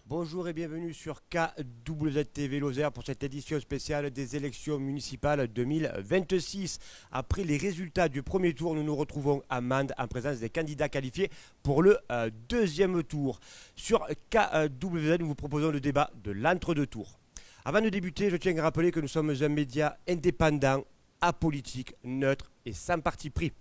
Bonjour et bienvenue sur KWZTV Lozère pour cette édition spéciale des élections municipales 2026. Après les résultats du premier tour, nous nous retrouvons à Mende en présence des candidats qualifiés pour le deuxième tour. Sur KWZ, nous vous proposons le débat de l'entre-deux tours. Avant de débuter, je tiens à rappeler que nous sommes un média indépendant, apolitique, neutre et sans parti pris.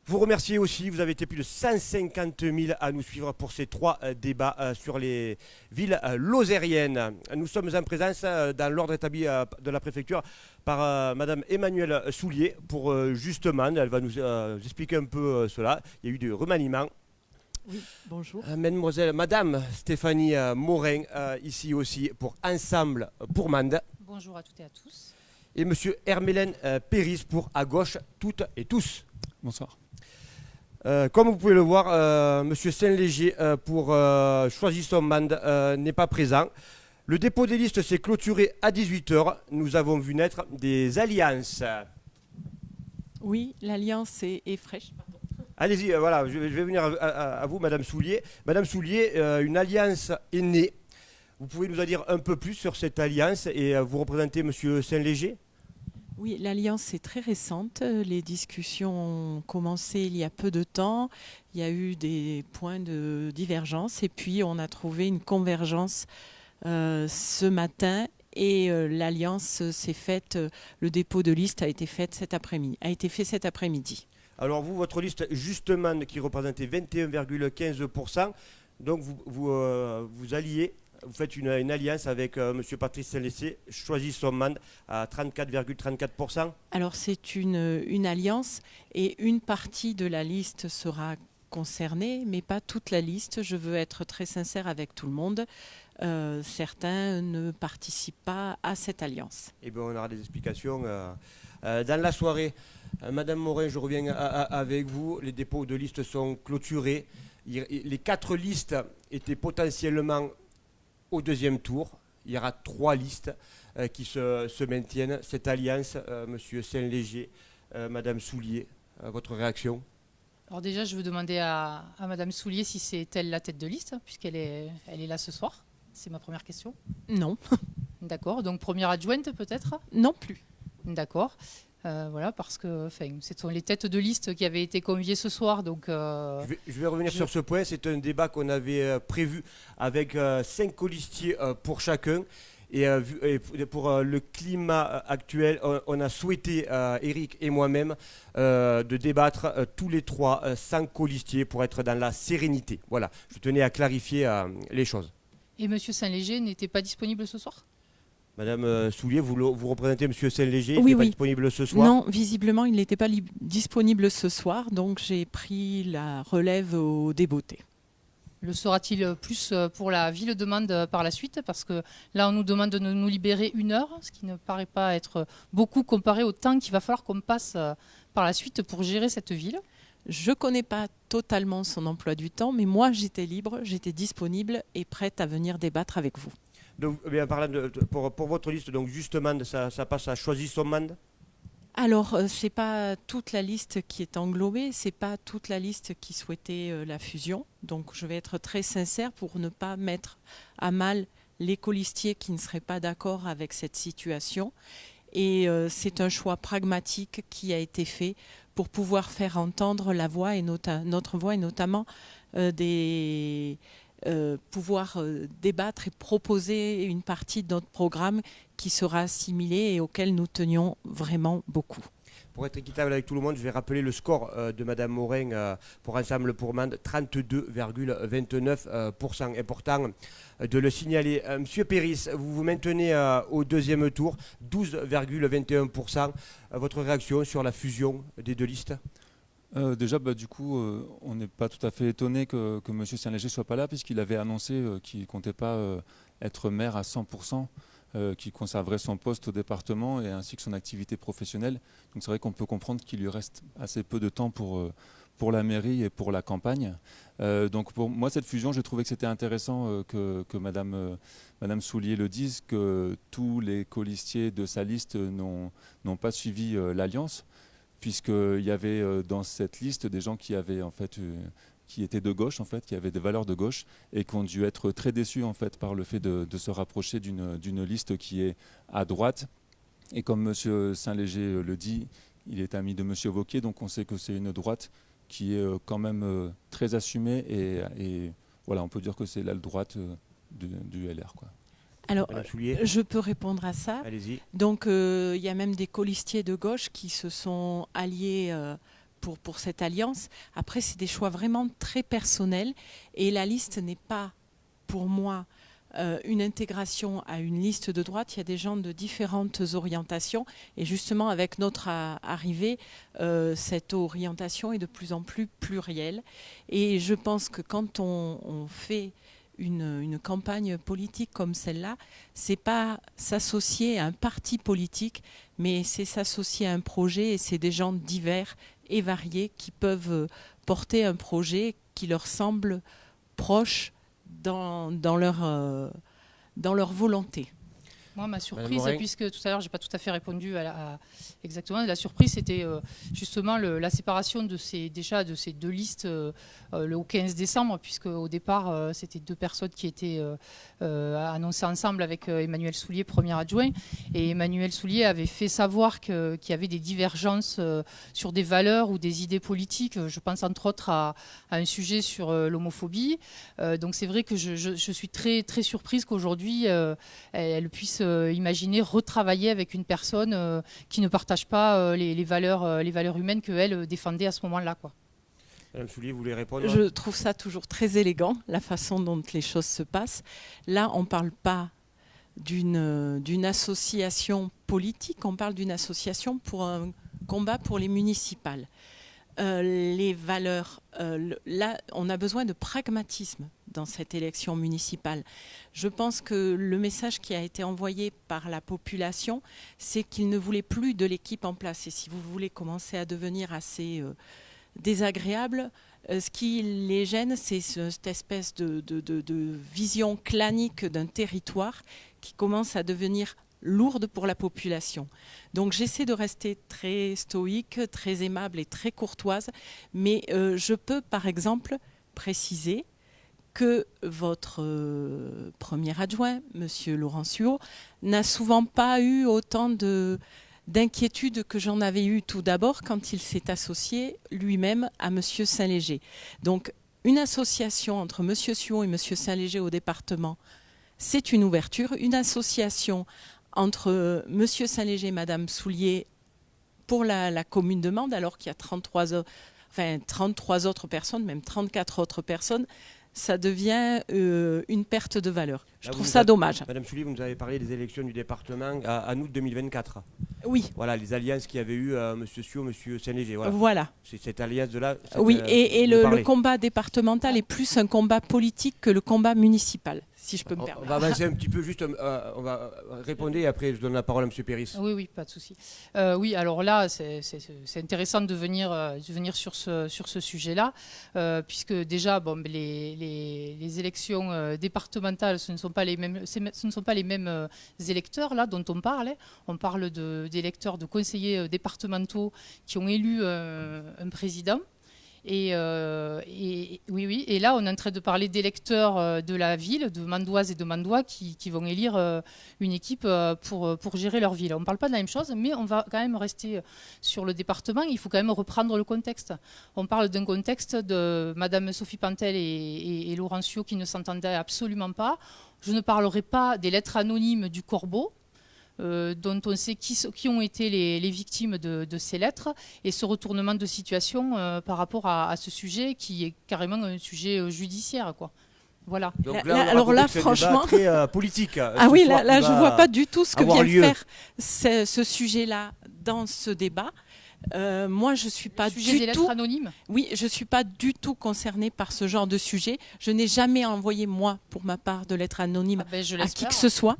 Vous remerciez aussi, vous avez été plus de 150 000 à nous suivre pour ces trois débats sur les villes lozériennes. Nous sommes en présence dans l'ordre établi de la préfecture par Madame Emmanuelle Soulier pour justement, elle va nous expliquer un peu cela. Il y a eu du remaniement. Oui, bonjour. Mademoiselle, Madame Stéphanie Morin, ici aussi pour Ensemble pour Mende. Bonjour à toutes et à tous. Et Monsieur Hermélène Péris pour À gauche, toutes et tous. Bonsoir. Comme vous pouvez le voir, M. Saint-Léger pour Choisissons Mende n'est pas présent. Le dépôt des listes s'est clôturé à 18h. Nous avons vu naître des alliances. Oui, l'alliance est fraîche. Allez-y, voilà, je vais venir à vous, Madame Soulier. Madame Soulier, une alliance est née. Vous pouvez nous en dire un peu plus sur cette alliance et vous représentez M. Saint-Léger ? Oui, l'alliance est très récente. Les discussions ont commencé il y a peu de temps. Il y a eu des points de divergence et puis on a trouvé une convergence ce matin et l'alliance s'est faite. Le dépôt de liste a été fait cet après-midi. Alors vous, votre liste justement qui représentait 21,15%, donc vous alliez. Vous faites une alliance avec M. Patrice Saint-Léger, Choisissons Mende à 34,34%. Alors c'est une alliance et une partie de la liste sera concernée, mais pas toute la liste. Je veux être très sincère avec tout le monde. Certains ne participent pas à cette alliance. Eh bien, on aura des explications dans la soirée. Madame Morin, je reviens avec vous. Les dépôts de listes sont clôturés. Les 4 listes étaient potentiellement au deuxième tour. Il y aura 3 listes qui se maintiennent. Cette alliance, Monsieur Saint-Léger, Madame Soulier, votre réaction ? Alors déjà, je veux demander à Madame Soulier si c'est elle la tête de liste, puisqu'elle est là ce soir. C'est ma première question. Non. D'accord. Donc première adjointe peut-être ? Non plus. D'accord. Voilà, parce que ce sont les têtes de liste qui avaient été conviées ce soir. Donc, je vais revenir sur ce point. C'est un débat qu'on avait prévu avec 5 colistiers pour chacun. Et pour le climat actuel, on a souhaité, Eric et moi-même, de débattre tous les 3 sans colistiers pour être dans la sérénité. Voilà, je tenais à clarifier les choses. Et Monsieur Saint-Léger n'était pas disponible ce soir ? Madame Soulier, vous représentez M. Saint-Léger, Oui, il n'est pas oui. disponible ce soir ? Non, visiblement, il n'était pas disponible ce soir, donc j'ai pris la relève au débeauté. Le sera-t-il plus pour la ville de Mende par la suite ? Parce que là, on nous demande de nous libérer 1 heure, ce qui ne paraît pas être beaucoup comparé au temps qu'il va falloir qu'on passe par la suite pour gérer cette ville. Je ne connais pas totalement son emploi du temps, mais moi, j'étais libre, j'étais disponible et prête à venir débattre avec vous. Donc, bien, pour votre liste, donc justement, ça passe à Choisissons Mende ? Alors, ce n'est pas toute la liste qui est englobée, ce n'est pas toute la liste qui souhaitait la fusion. Donc, je vais être très sincère pour ne pas mettre à mal les colistiers qui ne seraient pas d'accord avec cette situation. Et c'est un choix pragmatique qui a été fait pour pouvoir faire entendre la voix et notre voix et notamment pouvoir débattre et proposer une partie de notre programme qui sera assimilée et auquel nous tenions vraiment beaucoup. Pour être équitable avec tout le monde, je vais rappeler le score de Madame Morin pour Ensemble pour Mende, 32,29%. Important de le signaler. Monsieur Péris, vous vous maintenez au deuxième tour, 12,21%. Votre réaction sur la fusion des 2 listes ? Déjà, du coup, on n'est pas tout à fait étonné que M. Saint-Léger ne soit pas là, puisqu'il avait annoncé qu'il ne comptait pas être maire à 100%, qu'il conserverait son poste au département et ainsi que son activité professionnelle. Donc c'est vrai qu'on peut comprendre qu'il lui reste assez peu de temps pour la mairie et pour la campagne. Donc pour moi, cette fusion, j'ai trouvé que c'était intéressant que Madame Soulier le dise, que tous les colistiers de sa liste n'ont pas suivi l'alliance, puisqu'il y avait dans cette liste des gens qui avaient en fait qui étaient de gauche, en fait, qui avaient des valeurs de gauche et qui ont dû être très déçus en fait, par le fait de se rapprocher d'une liste qui est à droite. Et comme M. Saint-Léger le dit, il est ami de M. Wauquiez, donc on sait que c'est une droite qui est quand même très assumée et voilà, on peut dire que c'est l'aile droite du LR, quoi. Alors, Madame Soulier, je peux répondre à ça. allez-y. Donc, il y a même des colistiers de gauche qui se sont alliés pour cette alliance. Après, c'est des choix vraiment très personnels. Et la liste n'est pas, pour moi, une intégration à une liste de droite. Il y a des gens de différentes orientations. Et justement, avec notre arrivée, cette orientation est de plus en plus plurielle. Et je pense que quand on fait une campagne politique comme celle-là, c'est pas s'associer à un parti politique, mais c'est s'associer à un projet, et c'est des gens divers et variés qui peuvent porter un projet qui leur semble proche dans leur volonté. Moi, ma Madame surprise, Morin. puisque tout à l'heure, je n'ai pas tout à fait répondu exactement, la surprise, c'était justement la séparation de ces deux listes au 15 décembre, puisque au départ, c'était deux personnes qui étaient annoncées ensemble avec Emmanuel Soulier, premier adjoint. Et Emmanuel Soulier avait fait savoir qu'il y avait des divergences sur des valeurs ou des idées politiques. Je pense entre autres à un sujet sur l'homophobie. Donc c'est vrai que je suis très, très surprise qu'aujourd'hui, elle puisse imaginer retravailler avec une personne qui ne partage pas les valeurs humaines qu'elle défendait à ce moment-là, quoi. Madame Soulier, vous voulez répondre? Je trouve ça toujours très élégant, la façon dont les choses se passent. Là, on ne parle pas d'une association politique, on parle d'une association pour un combat pour les municipales. Les valeurs, là, on a besoin de pragmatisme dans cette élection municipale. Je pense que le message qui a été envoyé par la population, c'est qu'ils ne voulaient plus de l'équipe en place. Et si vous voulez commencer à devenir assez désagréable, ce qui les gêne, c'est cette espèce de vision clanique d'un territoire qui commence à devenir lourde pour la population. Donc j'essaie de rester très stoïque, très aimable et très courtoise, mais je peux par exemple préciser que votre premier adjoint, M. Laurent Suau, n'a souvent pas eu autant d'inquiétude que j'en avais eu tout d'abord quand il s'est associé lui-même à M. Saint-Léger. Donc une association entre M. Suau et M. Saint-Léger au département, c'est une ouverture. Une association entre M. Saint-Léger et Mme Soulier pour la commune de Mende, alors qu'il y a 33 autres personnes, même 34 autres personnes, ça devient une perte de valeur. Je trouve ça dommage. Madame Soulier, vous nous avez parlé des élections du département en août 2024. Oui. Voilà, les alliances qu'il y avait eu M. Suau, M. Saint-Léger. Voilà. C'est cette alliance-là. Oui, et le combat départemental est plus un combat politique que le combat municipal, si je peux me On permettre. va avancer un petit peu, juste, on va répondre et après je donne la parole à M. Péris. Oui, pas de souci. Oui, alors là, c'est intéressant de venir sur ce sujet-là, puisque déjà, les élections départementales, ce ne sont pas les mêmes électeurs là dont on parle. On parle d'électeurs, de conseillers départementaux qui ont élu un président. Et là, on est en train de parler d'électeurs de la ville, de Mandoises et de Mandois, qui vont élire une équipe pour gérer leur ville. On ne parle pas de la même chose, mais on va quand même rester sur le département. Il faut quand même reprendre le contexte. On parle d'un contexte de Madame Sophie Pantel et Laurent Suau qui ne s'entendaient absolument pas. Je ne parlerai pas des lettres anonymes du Corbeau, dont on sait qui ont été les victimes de ces lettres, et ce retournement de situation par rapport à ce sujet qui est carrément un sujet judiciaire, quoi. Voilà. Donc alors là, franchement, très politique. Ah oui, là je ne vois pas du tout ce que vient de faire ce sujet-là dans ce débat. Moi, je suis pas sujet du des tout. Lettres anonymes. Oui, je suis pas du tout concernée par ce genre de sujet. Je n'ai jamais envoyé moi, pour ma part, de lettres anonymes Je à qui l'espère. que ce soit.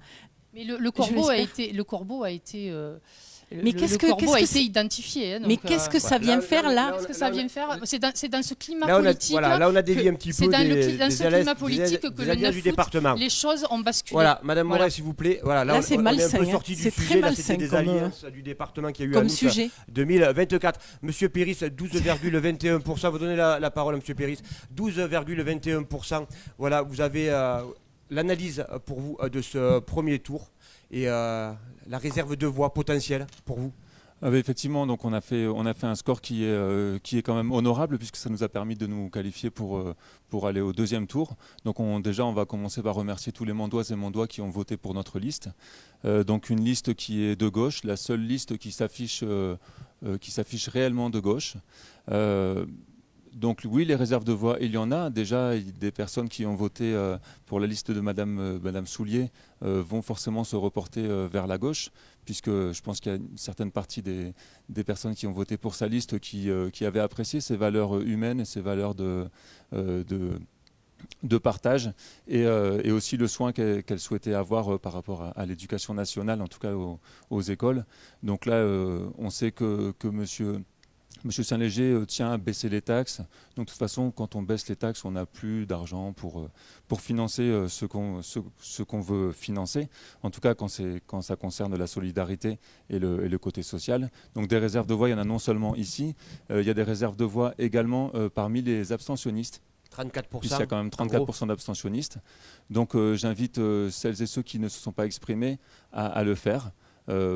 Mais le Corbeau a été Mais le corbeau a été identifié. Hein, mais donc, qu'est-ce que ça vient faire là? Qu'est-ce que ça vient faire? C'est dans ce climat Là, politique. on a dévié un petit peu C'est dans des ce climat politique que le 9 du août, département. les choses ont basculé. Voilà, Madame Moret, s'il vous plaît. Voilà, Là, c'est on est un malsain, peu hein. sorti du C'est sujet. très Là, c'était malsain des comme, alliances du département qui a eu à comme août sujet. 2024. Monsieur Péris, 12,21%. Vous donnez la parole à Monsieur Péris. 12,21%. Voilà, vous avez l'analyse pour vous de ce premier tour et la réserve de voix potentielle pour vous. Effectivement, donc on a fait un score qui est quand même honorable puisque ça nous a permis de nous qualifier pour aller au deuxième tour. Donc déjà on va commencer par remercier tous les Mandoises et Mandois qui ont voté pour notre liste. Donc une liste qui est de gauche, la seule liste qui s'affiche réellement de gauche. Donc oui, les réserves de voix, il y en a. Déjà, des personnes qui ont voté pour la liste de Madame Soulier vont forcément se reporter vers la gauche, puisque je pense qu'il y a une certaine partie des personnes qui ont voté pour sa liste qui avaient apprécié ses valeurs humaines et ses valeurs de partage et aussi le soin qu'elle souhaitait avoir par rapport à l'éducation nationale, en tout cas aux écoles. Donc là, on sait que Monsieur Saint-Léger tient à baisser les taxes. Donc de toute façon, quand on baisse les taxes, on n'a plus d'argent pour financer ce qu'on veut financer. En tout cas, quand ça concerne la solidarité et le côté social. Donc des réserves de voix, il y en a non seulement ici, il y a des réserves de voix également parmi les abstentionnistes. 34%. Il y a quand même 34% d'abstentionnistes. Donc j'invite celles et ceux qui ne se sont pas exprimés à le faire.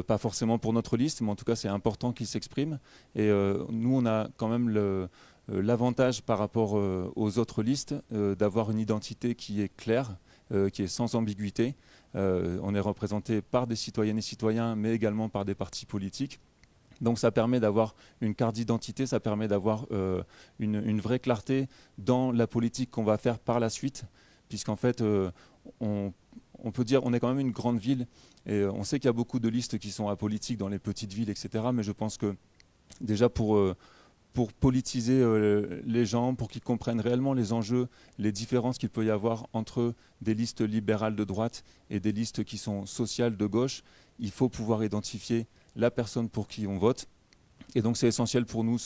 Pas forcément pour notre liste, mais en tout cas c'est important qu'ils s'expriment. Et nous on a quand même l'avantage par rapport aux autres listes d'avoir une identité qui est claire, qui est sans ambiguïté. On est représenté par des citoyennes et citoyens, mais également par des partis politiques. Donc ça permet d'avoir une carte d'identité, ça permet d'avoir une vraie clarté dans la politique qu'on va faire par la suite, puisqu'en fait on peut dire on est quand même une grande ville et on sait qu'il y a beaucoup de listes qui sont apolitiques dans les petites villes, etc. Mais je pense que déjà pour politiser les gens, pour qu'ils comprennent réellement les enjeux, les différences qu'il peut y avoir entre des listes libérales de droite et des listes qui sont sociales de gauche, il faut pouvoir identifier la personne pour qui on vote. Et donc c'est essentiel pour nous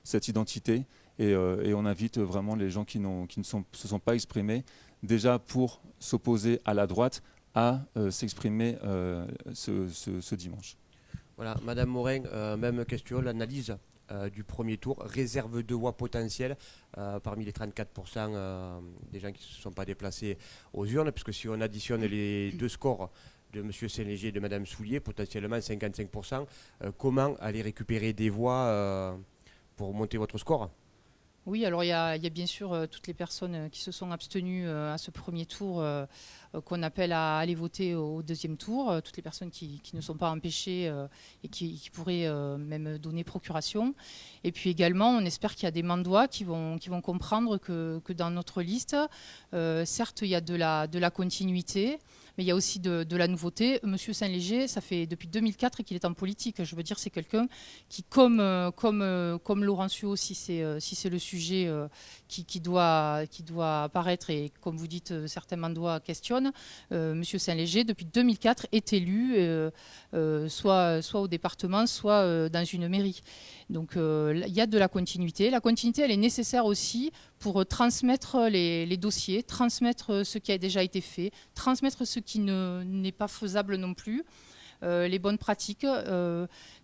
cette identité et on invite vraiment les gens qui ne se sont pas exprimés déjà pour s'opposer à la droite à s'exprimer ce dimanche. Voilà, Madame Morin, même question, l'analyse du premier tour, réserve de voix potentielle parmi les 34% des gens qui ne se sont pas déplacés aux urnes, puisque si on additionne les deux scores de M. Saint-Léger et de Mme Soulier, potentiellement 55%, comment aller récupérer des voix pour monter votre score ? Oui, alors il y a bien sûr toutes les personnes qui se sont abstenues à ce premier tour qu'on appelle à aller voter au deuxième tour, toutes les personnes qui ne sont pas empêchées et qui pourraient même donner procuration. Et puis également, on espère qu'il y a des Mandois qui vont comprendre que dans notre liste, certes, il y a de la continuité, mais il y a aussi de la nouveauté. Monsieur Saint-Léger, ça fait depuis 2004 qu'il est en politique. Je veux dire, c'est quelqu'un qui, comme Laurencio, si c'est le sujet qui doit apparaître, et comme vous dites, certains Mandois questionnent, Monsieur Saint-Léger, depuis 2004, est élu, soit au département, soit dans une mairie. Donc il y a de la continuité. La continuité, elle est nécessaire aussi pour transmettre les dossiers, transmettre ce qui a déjà été fait, transmettre ce qui n'est pas faisable non plus, les bonnes pratiques.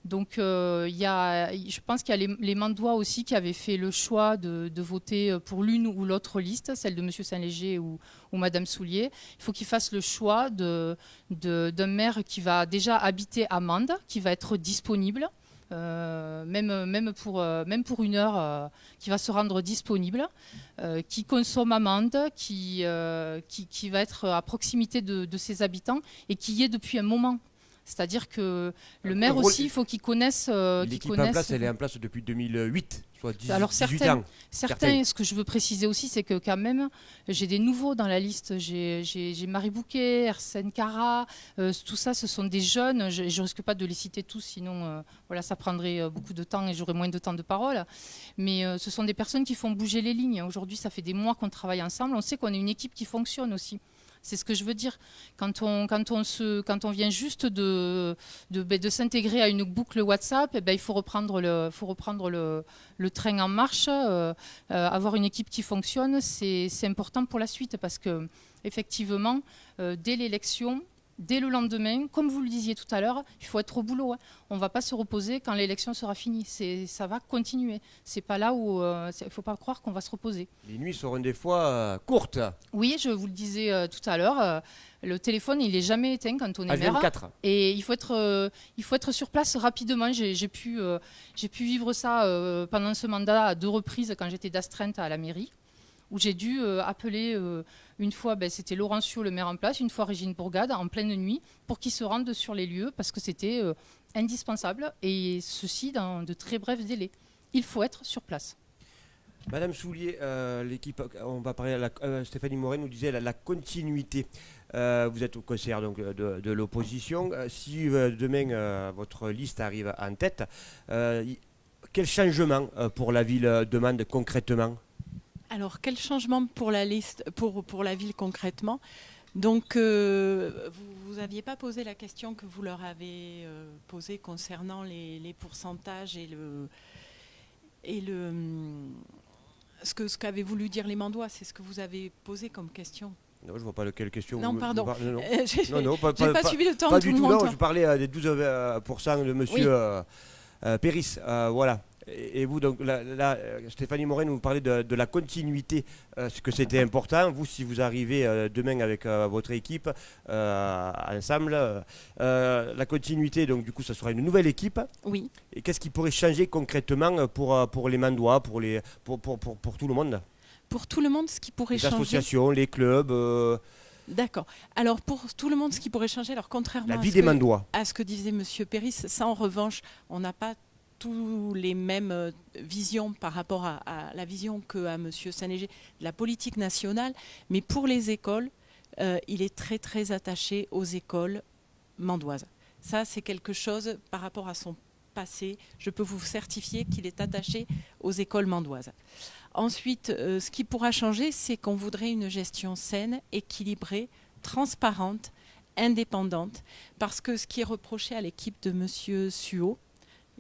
Donc je pense qu'il y a les Mandois aussi qui avaient fait le choix de voter pour l'une ou l'autre liste, celle de M. Saint-Léger ou Mme Soulier. Il faut qu'ils fassent le choix d'un maire qui va déjà habiter à Mende, qui va être disponible. Même pour une heure, qui va se rendre disponible, qui consomme amande, qui va être à proximité de ses habitants et qui y est depuis un moment. C'est-à-dire que le maire aussi, il faut qu'il connaisse... L'équipe en place, elle est en place depuis 2008, soit 18 Alors, ans. certains, ce que je veux préciser aussi, c'est que quand même, j'ai des nouveaux dans la liste. J'ai Marie Bouquet, Arsène Cara, tout ça, ce sont des jeunes. Je ne risque pas de les citer tous, sinon voilà, ça prendrait beaucoup de temps et j'aurais moins de temps de parole. Mais ce sont des personnes qui font bouger les lignes. Aujourd'hui, ça fait des mois qu'on travaille ensemble. On sait qu'on est une équipe qui fonctionne aussi. C'est ce que je veux dire. Quand on vient juste de s'intégrer à une boucle WhatsApp, il faut reprendre le train en marche. Avoir une équipe qui fonctionne, c'est important pour la suite parce que effectivement, dès l'élection, dès le lendemain, comme vous le disiez tout à l'heure, il faut être au boulot. On ne va pas se reposer quand l'élection sera finie. Ça va continuer. C'est pas là où il ne faut pas croire qu'on va se reposer. Les nuits seront des fois courtes. Oui, je vous le disais tout à l'heure. Le téléphone, il n'est jamais éteint quand on est maire. H24. Et il faut être sur place rapidement. J'ai pu vivre ça pendant ce mandat à 2 reprises quand j'étais d'astreinte à la mairie, où j'ai dû appeler une fois, c'était Laurencio, le maire en place, une fois Régine Bourgade, en pleine nuit, pour qu'ils se rendent sur les lieux, parce que c'était indispensable, et ceci dans de très brefs délais. Il faut être sur place. Madame Soulier, l'équipe, on va parler Stéphanie Moret nous disait la continuité. Vous êtes au concert donc, de l'opposition. Si demain votre liste arrive en tête, quel changement pour la ville demande concrètement ? Alors, quel changement pour la liste, pour la ville concrètement ? Donc, vous n'aviez pas posé la question que vous leur avez posée concernant les pourcentages et ce qu'avaient voulu dire les Mandois. C'est ce que vous avez posé comme question. Non, je ne vois pas quelle question. Non, pardon. Non, j'ai pas suivi le temps. Pas tout du le tout, monde. non. Je parlais des 12% de monsieur Péris. Voilà. Et vous, donc, là, Stéphanie Moret nous parlait de la continuité, ce que c'était important. Vous, si vous arrivez demain avec votre équipe ensemble, la continuité, donc du coup, ça sera une nouvelle équipe. Oui. Et qu'est-ce qui pourrait changer concrètement pour les Mandois, pour tout le monde ? Pour tout le monde, ce qui pourrait changer. Les associations, les clubs. D'accord. Alors, pour tout le monde, ce qui pourrait changer, alors contrairement à ce que disait M. Péris, ça, en revanche, on n'a pas tous les mêmes visions par rapport à la vision qu'a M. Saint-Léger de la politique nationale. Mais pour les écoles, il est très, très attaché aux écoles mandoises. Ça, c'est quelque chose par rapport à son passé. Je peux vous certifier qu'il est attaché aux écoles mandoises. Ensuite, ce qui pourra changer, c'est qu'on voudrait une gestion saine, équilibrée, transparente, indépendante. Parce que ce qui est reproché à l'équipe de M. Suot,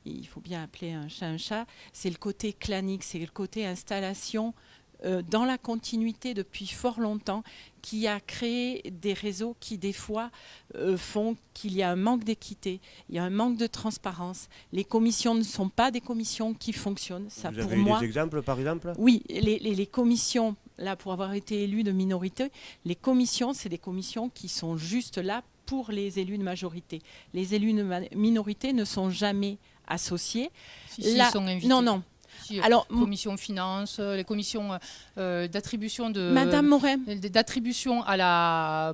il faut bien appeler un chat, c'est le côté clanique, c'est le côté installation dans la continuité depuis fort longtemps, qui a créé des réseaux qui des fois font qu'il y a un manque d'équité, il y a un manque de transparence. Les commissions ne sont pas des commissions qui fonctionnent. Ça, vous avez eu des exemples, par exemple ? Oui, les commissions, là, pour avoir été élu de minorité, les commissions, c'est des commissions qui sont juste là pour les élus de majorité. Les élus de minorité ne sont jamais associés. Si, ils sont invités. Non. Alors, commission finance, les commissions d'attribution de Madame Moret, d'attribution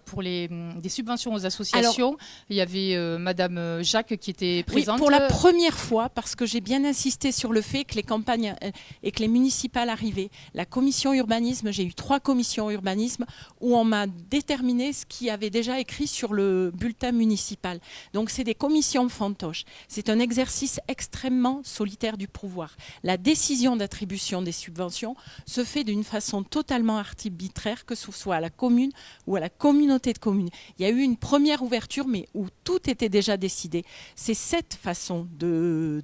pour des subventions aux associations. Alors, il y avait Madame Jacques qui était présente. Oui, pour la première fois, parce que j'ai bien insisté sur le fait que les campagnes et que les municipales arrivaient. La commission urbanisme, j'ai eu 3 commissions urbanisme où on m'a déterminé ce qui avait déjà écrit sur le bulletin municipal. Donc c'est des commissions fantoches. C'est un exercice extrêmement solitaire du pouvoir. La décision d'attribution des subventions se fait d'une façon totalement arbitraire, que ce soit à la commune ou à la communauté de communes. Il y a eu une première ouverture, mais où tout était déjà décidé. C'est cette façon de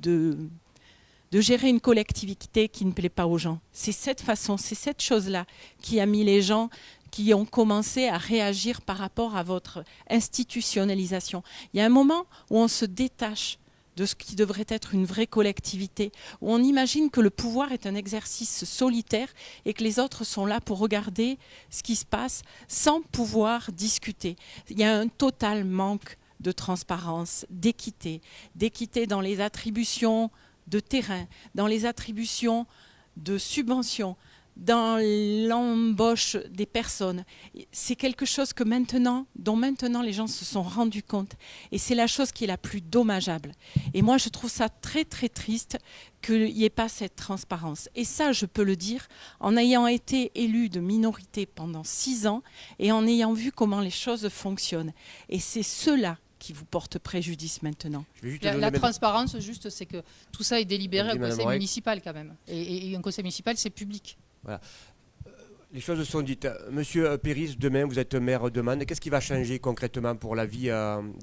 gérer une collectivité qui ne plaît pas aux gens. C'est cette façon, c'est cette chose-là qui a mis les gens qui ont commencé à réagir par rapport à votre institutionnalisation. Il y a un moment où on se détache de ce qui devrait être une vraie collectivité, où on imagine que le pouvoir est un exercice solitaire et que les autres sont là pour regarder ce qui se passe sans pouvoir discuter. Il y a un total manque de transparence, d'équité dans les attributions de terrain, dans les attributions de subventions, dans l'embauche des personnes. C'est quelque chose dont maintenant les gens se sont rendus compte. Et c'est la chose qui est la plus dommageable. Et moi, je trouve ça très, très triste qu'il n'y ait pas cette transparence. Et ça, je peux le dire, en ayant été élu de minorité pendant 6 ans et en ayant vu comment les choses fonctionnent. Et c'est cela qui vous porte préjudice maintenant. La transparence, juste, c'est que tout ça est délibéré au conseil municipal quand même. Et un conseil municipal, c'est public. Voilà. Les choses sont dites. Monsieur Péris, demain, vous êtes maire de Mende. Qu'est-ce qui va changer concrètement pour la vie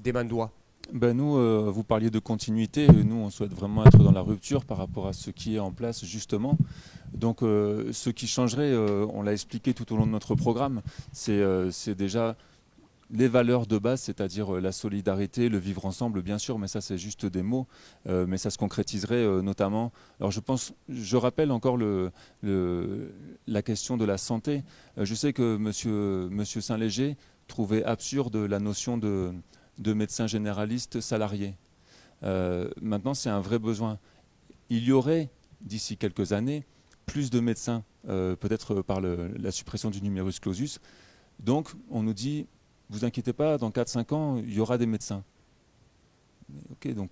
des Mandois? Ben nous, vous parliez de continuité. Nous, on souhaite vraiment être dans la rupture par rapport à ce qui est en place, justement. Donc, ce qui changerait, on l'a expliqué tout au long de notre programme, c'est déjà les valeurs de base, c'est-à-dire la solidarité, le vivre ensemble, bien sûr, mais ça, c'est juste des mots. Mais ça se concrétiserait notamment. Alors, je rappelle encore la question de la santé. Je sais que monsieur Saint-Léger trouvait absurde la notion de médecins généralistes salariés. Maintenant, c'est un vrai besoin. Il y aurait, d'ici quelques années, plus de médecins, peut-être par la suppression du numerus clausus. Donc, on nous dit, vous inquiétez pas, dans 4-5 ans, il y aura des médecins. Ok, donc,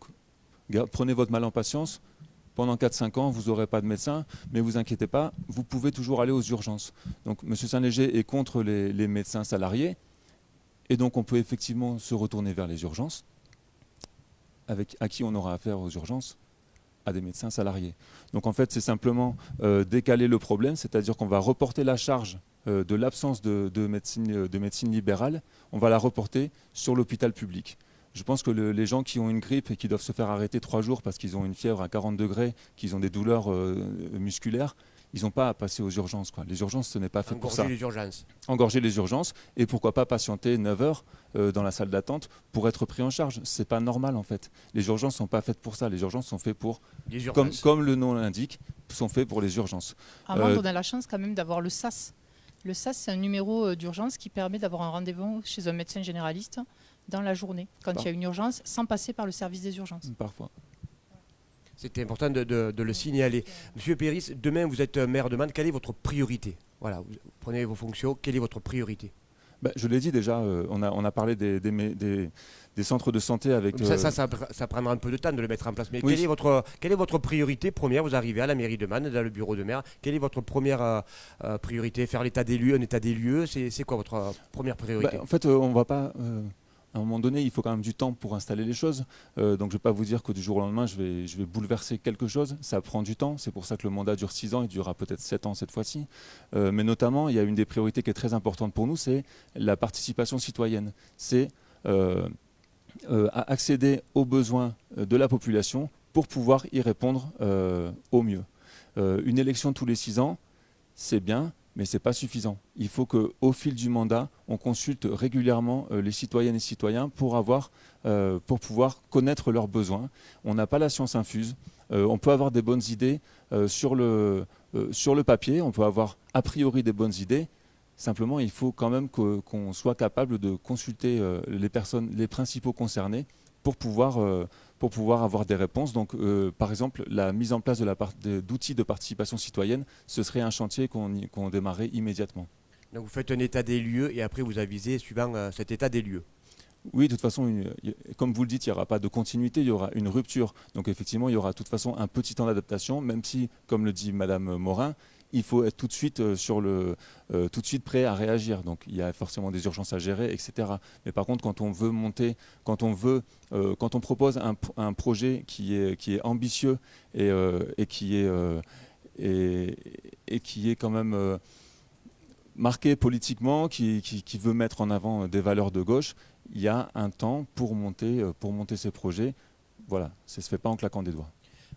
prenez votre mal en patience. Pendant 4-5 ans, vous n'aurez pas de médecin, mais vous inquiétez pas, vous pouvez toujours aller aux urgences. Donc, M. Saint-Léger est contre les médecins salariés. Et donc, on peut effectivement se retourner vers les urgences. À qui on aura affaire aux urgences? À des médecins salariés. Donc, en fait, c'est simplement décaler le problème, c'est-à-dire qu'on va reporter la charge de l'absence de médecine libérale, on va la reporter sur l'hôpital public. Je pense que les gens qui ont une grippe et qui doivent se faire arrêter 3 jours parce qu'ils ont une fièvre à 40 degrés, qu'ils ont des douleurs musculaires, ils n'ont pas à passer aux urgences, quoi. Les urgences, ce n'est pas fait pour ça. Engorger les urgences. Engorger les urgences et pourquoi pas patienter 9 heures dans la salle d'attente pour être pris en charge. C'est pas normal en fait. Les urgences ne sont pas faites pour ça. Les urgences sont faites pour, comme le nom l'indique, sont faites pour les urgences. À Mende, on a la chance quand même d'avoir le SAS. Le SAS, c'est un numéro d'urgence qui permet d'avoir un rendez-vous chez un médecin généraliste dans la journée, quand il y a une urgence, sans passer par le service des urgences. Parfois. C'était important de le signaler. Monsieur Péris, demain vous êtes maire de Mende. Quelle est votre priorité? Voilà, vous prenez vos fonctions. Quelle est votre priorité? Je l'ai dit déjà, on a parlé des centres de santé avec... Ça prendra un peu de temps de le mettre en place. Mais oui. quelle est votre priorité première? Vous arrivez à la mairie de Mende, dans le bureau de maire. Quelle est votre première priorité? Faire l'état des lieux, un état des lieux? C'est quoi votre première priorité? En fait, on ne va pas... À un moment donné, il faut quand même du temps pour installer les choses. Donc je ne vais pas vous dire que du jour au lendemain, je vais bouleverser quelque chose. Ça prend du temps. C'est pour ça que le mandat dure 6 ans. Il durera peut-être 7 ans cette fois-ci. Mais notamment, il y a une des priorités qui est très importante pour nous, c'est la participation citoyenne. C'est accéder aux besoins de la population pour pouvoir y répondre au mieux. Une élection tous les 6 ans, c'est bien, mais ce n'est pas suffisant. Il faut qu'au fil du mandat, on consulte régulièrement les citoyennes et citoyens pour pouvoir connaître leurs besoins. On n'a pas la science infuse. On peut avoir des bonnes idées sur le papier, on peut avoir a priori des bonnes idées. Simplement, il faut quand même qu'on soit capable de consulter les principaux concernés pour pouvoir avoir des réponses. Donc, par exemple, la mise en place d'outils de participation citoyenne, ce serait un chantier qu'on démarrait immédiatement. Donc vous faites un état des lieux et après vous avisez suivant cet état des lieux. Oui, de toute façon, comme vous le dites, il n'y aura pas de continuité, il y aura une rupture. Donc effectivement, il y aura de toute façon un petit temps d'adaptation, même si, comme le dit Madame Morin, il faut être tout de suite tout de suite prêt à réagir. Donc il y a forcément des urgences à gérer, etc. Mais par contre, quand on propose un projet qui est ambitieux et qui est quand même marqué politiquement, qui veut mettre en avant des valeurs de gauche, il y a un temps pour monter ces projets. Voilà, ça ne se fait pas en claquant des doigts.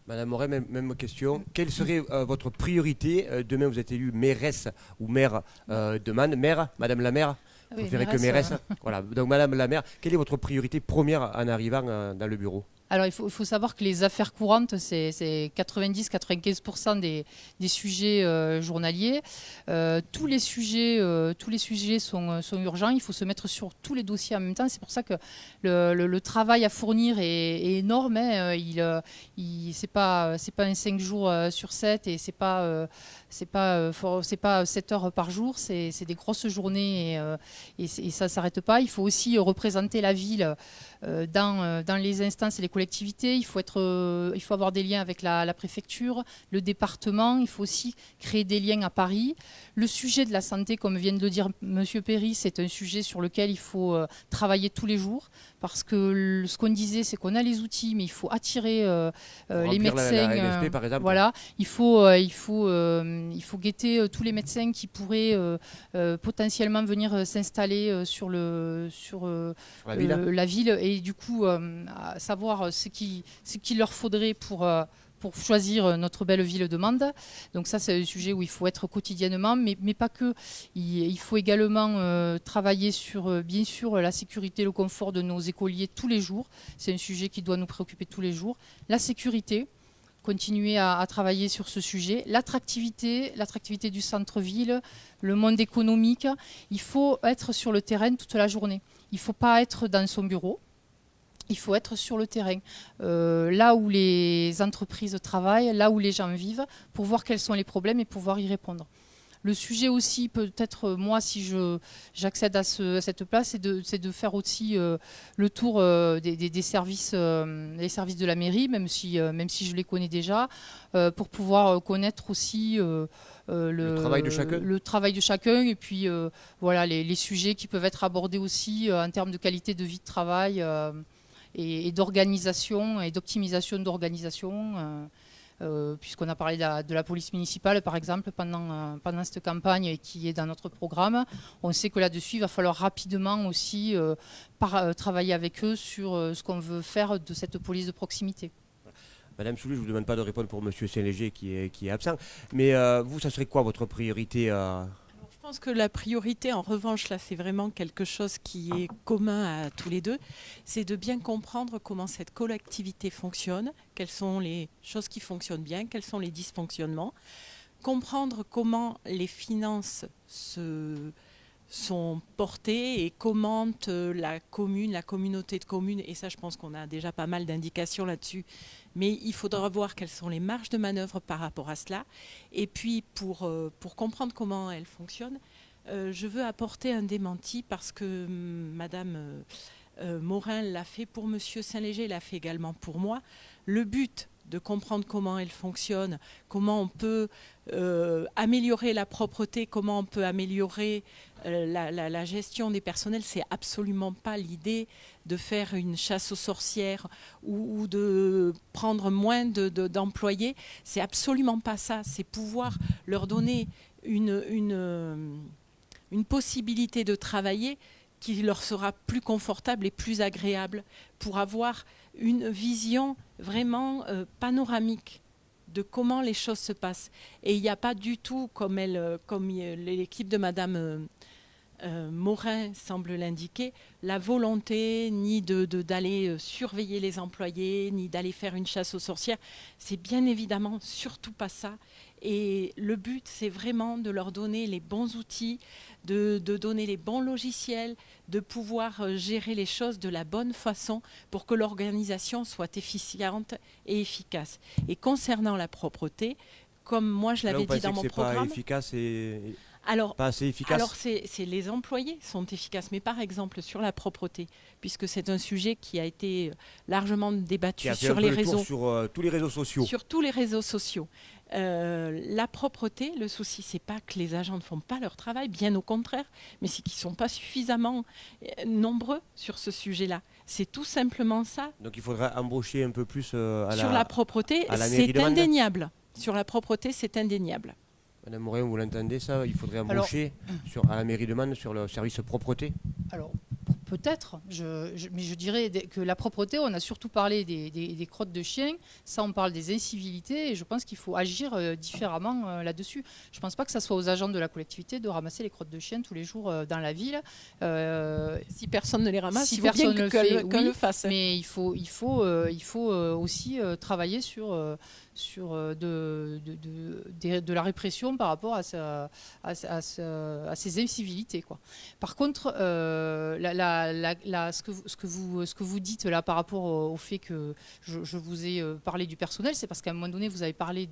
Madame Moret, même question. Quelle serait votre priorité? Demain, vous êtes élue mairesse ou maire de Mende. Maire, Madame la maire. Vous préférez que mairesse. Voilà. Donc, Madame la maire, quelle est votre priorité première en arrivant dans le bureau? Alors, il faut savoir que les affaires courantes, c'est 90-95% des sujets journaliers. Tous les sujets sont urgents. Il faut se mettre sur tous les dossiers en même temps. C'est pour ça que le travail à fournir est énorme. Hein. C'est pas un 5 jours sur 7 et c'est pas 7 heures par jour. C'est des grosses journées et ça ne s'arrête pas. Il faut aussi représenter la ville dans les instances et les collectivités. Il faut avoir des liens avec la préfecture, le département. Il faut aussi créer des liens à Paris. Le sujet de la santé, comme vient de le dire M. Péris, c'est un sujet sur lequel il faut travailler tous les jours parce que ce qu'on disait, c'est qu'on a les outils, mais il faut attirer les Remplir médecins. la MSP, par exemple. Voilà, il faut guetter tous les médecins qui pourraient potentiellement venir s'installer sur Sur la ville. la ville, et du coup à savoir ce qu'il leur faudrait pour choisir notre belle ville de Mende. Donc ça, c'est un sujet où il faut être quotidiennement, mais pas que. Il faut également travailler sur, bien sûr, la sécurité, le confort de nos écoliers tous les jours. C'est un sujet qui doit nous préoccuper tous les jours. La sécurité, continuer à travailler sur ce sujet. L'attractivité du centre-ville, le monde économique. Il faut être sur le terrain toute la journée. Il ne faut pas être dans son bureau. Il faut être sur le terrain, là où les entreprises travaillent, là où les gens vivent, pour voir quels sont les problèmes et pouvoir y répondre. Le sujet aussi, peut-être moi, si j'accède à cette place, c'est de faire aussi le tour des services, les services de la mairie, même si je les connais déjà, pour pouvoir connaître aussi le travail de chacun, et puis voilà, les sujets qui peuvent être abordés aussi en termes de qualité de vie de travail. Et d'organisation et d'optimisation d'organisation, puisqu'on a parlé de la police municipale, par exemple, pendant cette campagne, et qui est dans notre programme. On sait que là-dessus, il va falloir rapidement aussi travailler avec eux sur ce qu'on veut faire de cette police de proximité. Madame Soulu, je ne vous demande pas de répondre pour Monsieur Saint-Léger qui est absent, mais vous, ça serait quoi votre priorité Je pense que la priorité, en revanche, là, c'est vraiment quelque chose qui est commun à tous les deux. C'est de bien comprendre comment cette collectivité fonctionne, quelles sont les choses qui fonctionnent bien, quels sont les dysfonctionnements, comprendre comment les finances sont portées et comment la communauté de communes, et ça, je pense qu'on a déjà pas mal d'indications là-dessus, mais il faudra voir quelles sont les marges de manœuvre par rapport à cela. Et puis, pour comprendre comment elles fonctionnent, je veux apporter un démenti, parce que Madame Morin l'a fait pour Monsieur Saint-Léger, l'a fait également pour moi. Le but de comprendre comment elles fonctionnent, comment on peut améliorer la propreté, comment on peut améliorer la gestion des personnels, c'est absolument pas l'idée de faire une chasse aux sorcières ou de prendre moins d'employés. C'est absolument pas ça. C'est pouvoir leur donner une possibilité de travailler qui leur sera plus confortable et plus agréable, pour avoir une vision vraiment panoramique de comment les choses se passent. Et il n'y a pas du tout, comme l'équipe de Madame Morin semble l'indiquer, la volonté ni d'aller surveiller les employés, ni d'aller faire une chasse aux sorcières. C'est bien évidemment surtout pas ça. Et le but, c'est vraiment de leur donner les bons outils, de donner les bons logiciels, de pouvoir gérer les choses de la bonne façon pour que l'organisation soit efficiente et efficace. Et concernant la propreté, comme moi je l'avais dit dans mon programme... Pas efficace et alors, pas assez efficace. Alors, c'est les employés sont efficaces, mais par exemple sur la propreté, puisque c'est un sujet qui a été largement débattu sur les réseaux, sur tous les réseaux sociaux. Sur tous les réseaux sociaux. La propreté, le souci, c'est pas que les agents ne font pas leur travail, bien au contraire, mais c'est qu'ils sont pas suffisamment nombreux sur ce sujet-là. C'est tout simplement ça. Donc il faudra embaucher un peu plus sur la propreté, c'est indéniable. Sur la propreté, c'est indéniable. Madame Morin, vous l'entendez ça? Il faudrait embaucher à la mairie de Mende sur le service propreté? Alors, peut-être, mais je dirais que la propreté, on a surtout parlé des crottes de chiens, ça on parle des incivilités, et je pense qu'il faut agir différemment là-dessus. Je ne pense pas que ça soit aux agents de la collectivité de ramasser les crottes de chiens tous les jours dans la ville. Si personne ne les ramasse, si il faut bien qu'on le fasse. Mais il faut aussi travailler sur de la répression par rapport à ces incivilités, quoi. Par contre, ce que vous dites là par rapport au fait que je vous ai parlé du personnel, c'est parce qu'à un moment donné, vous avez parlé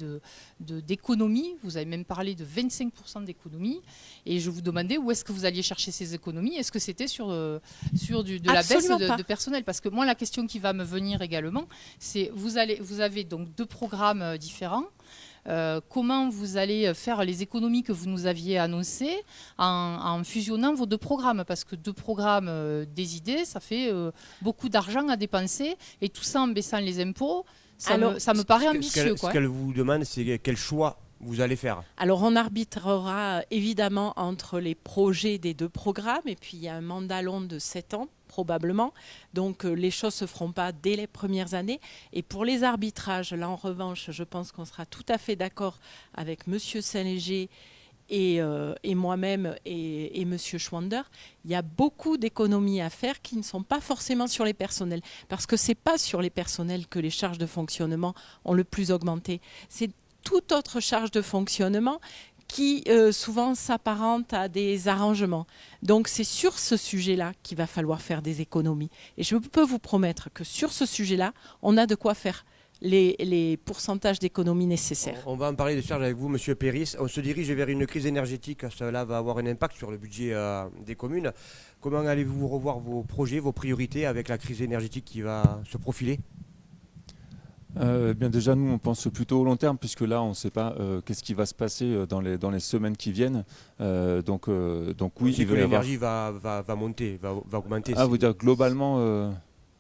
d'économie, vous avez même parlé de 25% d'économie, et je vous demandais où est-ce que vous alliez chercher ces économies. Est-ce que c'était sur la baisse de personnel? Parce que moi, la question qui va me venir également, c'est vous avez donc deux programmes différents. comment vous allez faire les économies que vous nous aviez annoncées en fusionnant vos 2 programmes. Parce que 2 programmes des idées, ça fait beaucoup d'argent à dépenser. Et tout ça en baissant les impôts, ça me paraît ambitieux. Ce qu'elle vous demande, c'est quel choix vous allez faire. Alors on arbitrera évidemment entre les projets des 2 programmes et puis il y a un mandat long de 7 ans probablement. Donc les choses ne se feront pas dès les premières années. Et pour les arbitrages, là en revanche, je pense qu'on sera tout à fait d'accord avec Monsieur Saint-Léger et moi-même et Monsieur Schwander. Il y a beaucoup d'économies à faire qui ne sont pas forcément sur les personnels. Parce que ce n'est pas sur les personnels que les charges de fonctionnement ont le plus augmenté. C'est toute autre charge de fonctionnement qui souvent s'apparente à des arrangements. Donc c'est sur ce sujet-là qu'il va falloir faire des économies. Et je peux vous promettre que sur ce sujet-là, on a de quoi faire les pourcentages d'économies nécessaires. On va en parler de charges avec vous, Monsieur Péris. On se dirige vers une crise énergétique. Cela va avoir un impact sur le budget des communes. Comment allez-vous revoir vos projets, vos priorités avec la crise énergétique qui va se profiler ? Bien déjà, nous, on pense plutôt au long terme, puisque là, on ne sait pas qu'est-ce qui va se passer dans les semaines qui viennent. Donc oui, il va l'énergie va monter, va augmenter. Ah, vous dire globalement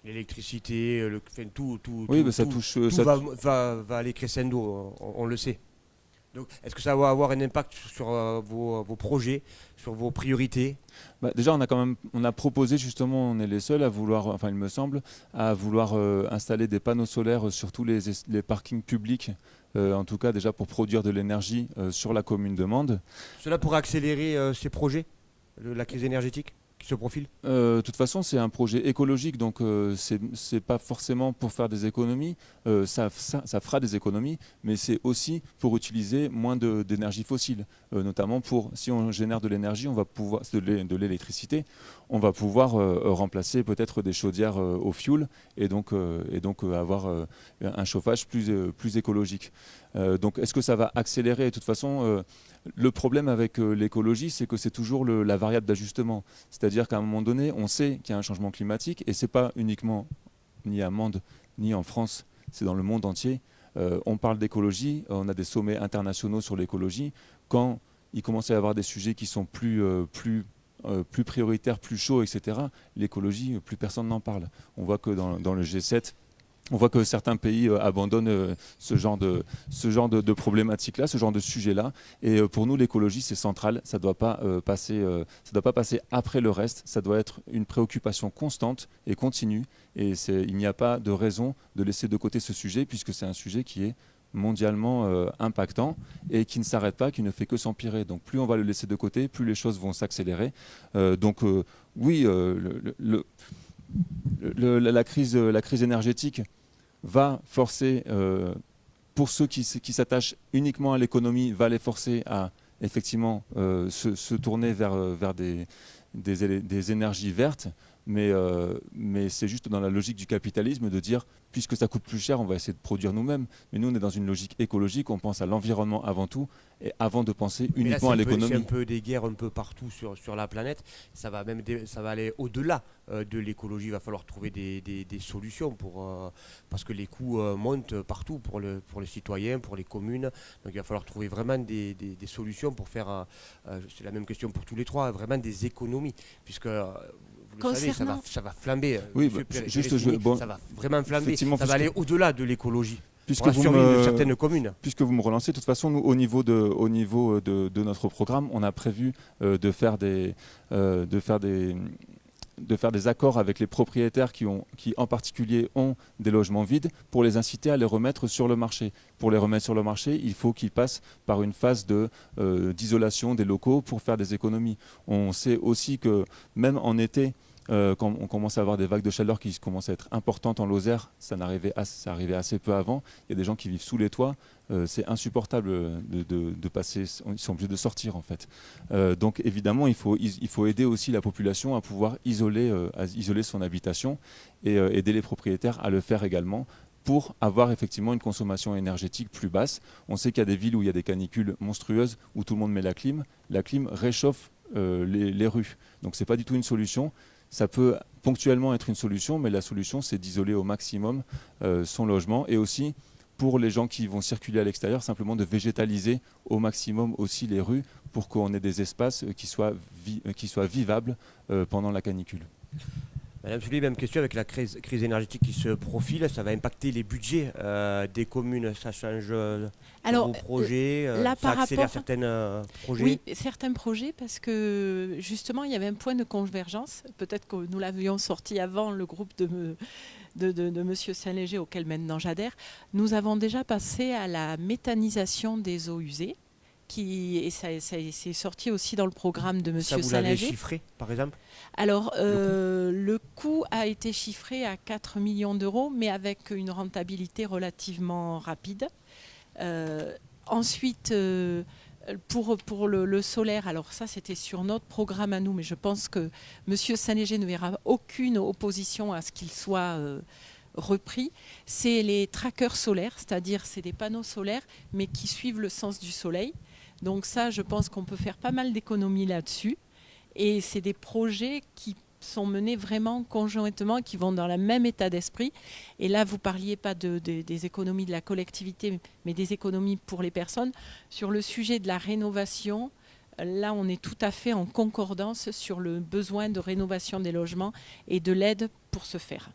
l'électricité, tout oui, mais ça touche. Tout va aller crescendo, on le sait. Donc, est-ce que ça va avoir un impact sur vos projets, sur vos priorités ? Déjà, on a proposé justement, on est les seuls à vouloir, enfin il me semble, à vouloir installer des panneaux solaires sur tous les parkings publics, en tout cas déjà pour produire de l'énergie sur la commune de Mende. Cela pourrait accélérer ces projets, la crise énergétique qui se profile ? De toute façon, c'est un projet écologique, donc c'est pas forcément pour faire des économies. Ça fera des économies, mais c'est aussi pour utiliser moins d'énergie fossile, notamment si on génère de l'énergie, on va pouvoir de l'électricité, on va pouvoir remplacer peut-être des chaudières au fioul et donc avoir un chauffage plus écologique. Donc, est-ce que ça va accélérer ? De toute façon, le problème avec l'écologie, c'est que c'est toujours la variable d'ajustement. C'est-à-dire qu'à un moment donné, on sait qu'il y a un changement climatique et ce n'est pas uniquement ni à Mende ni en France, c'est dans le monde entier. On parle d'écologie, on a des sommets internationaux sur l'écologie. Quand il commence à y avoir des sujets qui sont plus prioritaires, plus chauds, etc., l'écologie, plus personne n'en parle. On voit que dans le G7, on voit que certains pays abandonnent ce genre de problématiques-là, ce genre de sujets-là. Et pour nous, l'écologie, c'est central. Ça ne doit pas passer après le reste. Ça doit être une préoccupation constante et continue. Et il n'y a pas de raison de laisser de côté ce sujet, puisque c'est un sujet qui est mondialement impactant et qui ne s'arrête pas, qui ne fait que s'empirer. Donc plus on va le laisser de côté, plus les choses vont s'accélérer. Oui, la crise énergétique va forcer, pour ceux qui s'attachent uniquement à l'économie, va les forcer à effectivement se tourner vers des énergies vertes, mais c'est juste dans la logique du capitalisme de dire, puisque ça coûte plus cher, on va essayer de produire nous-mêmes. Mais nous, on est dans une logique écologique, on pense à l'environnement avant tout, et avant de penser uniquement à l'économie. C'est un peu des guerres un peu partout sur la planète. Ça va aller au-delà de l'écologie. Il va falloir trouver des solutions parce que les coûts montent partout pour les citoyens, pour les communes. Donc il va falloir trouver vraiment des solutions pour faire, c'est la même question pour tous les trois, vraiment des économies. Puisque vous le savez, ça va flamber. Oui, ça va vraiment flamber. Ça va aller au-delà de l'écologie. Puisque de certaines communes. Puisque vous me relancez, de toute façon, nous, au niveau de notre programme, on a prévu de faire des accords avec les propriétaires qui en particulier ont des logements vides pour les inciter à les remettre sur le marché. Pour les remettre sur le marché, il faut qu'ils passent par une phase d'isolation des locaux pour faire des économies. On sait aussi que même en été, quand on commence à avoir des vagues de chaleur qui commencent à être importantes en Lozère, ça arrivait assez peu avant. Il y a des gens qui vivent sous les toits. C'est insupportable de passer. Ils sont obligés de sortir en fait. Donc évidemment, il faut aider aussi la population à pouvoir isoler son habitation et aider les propriétaires à le faire également, pour avoir effectivement une consommation énergétique plus basse. On sait qu'il y a des villes où il y a des canicules monstrueuses, où tout le monde met la clim. La clim réchauffe les rues. Donc ce n'est pas du tout une solution. Ça peut ponctuellement être une solution, mais la solution, c'est d'isoler au maximum son logement et aussi pour les gens qui vont circuler à l'extérieur, simplement de végétaliser au maximum aussi les rues pour qu'on ait des espaces qui soient vivables pendant la canicule. Madame Sully, même question avec la crise énergétique qui se profile, ça va impacter les budgets des communes, ça change vos projets, là, ça par accélère rapport- certains projets. Oui, certains projets, parce que justement, il y avait un point de convergence. Peut-être que nous l'avions sorti avant le groupe de Monsieur Saint-Léger, auquel maintenant j'adhère. Nous avons déjà passé à la méthanisation des eaux usées, et c'est sorti aussi dans le programme de Ça, Monsieur vous l'avez Saint-Léger. chiffré, par exemple? Alors, le coût a été chiffré à 4 millions d'euros, mais avec une rentabilité relativement rapide. Ensuite, pour le solaire, alors ça c'était sur notre programme à nous, mais je pense que Monsieur Saint-Léger ne verra aucune opposition à ce qu'il soit repris. C'est les trackers solaires, c'est-à-dire c'est des panneaux solaires, mais qui suivent le sens du soleil. Donc ça, je pense qu'on peut faire pas mal d'économies là-dessus. Et c'est des projets qui sont menés vraiment conjointement, qui vont dans le même état d'esprit. Et là, vous ne parliez pas des économies de la collectivité, mais des économies pour les personnes. Sur le sujet de la rénovation, là, on est tout à fait en concordance sur le besoin de rénovation des logements et de l'aide pour ce faire.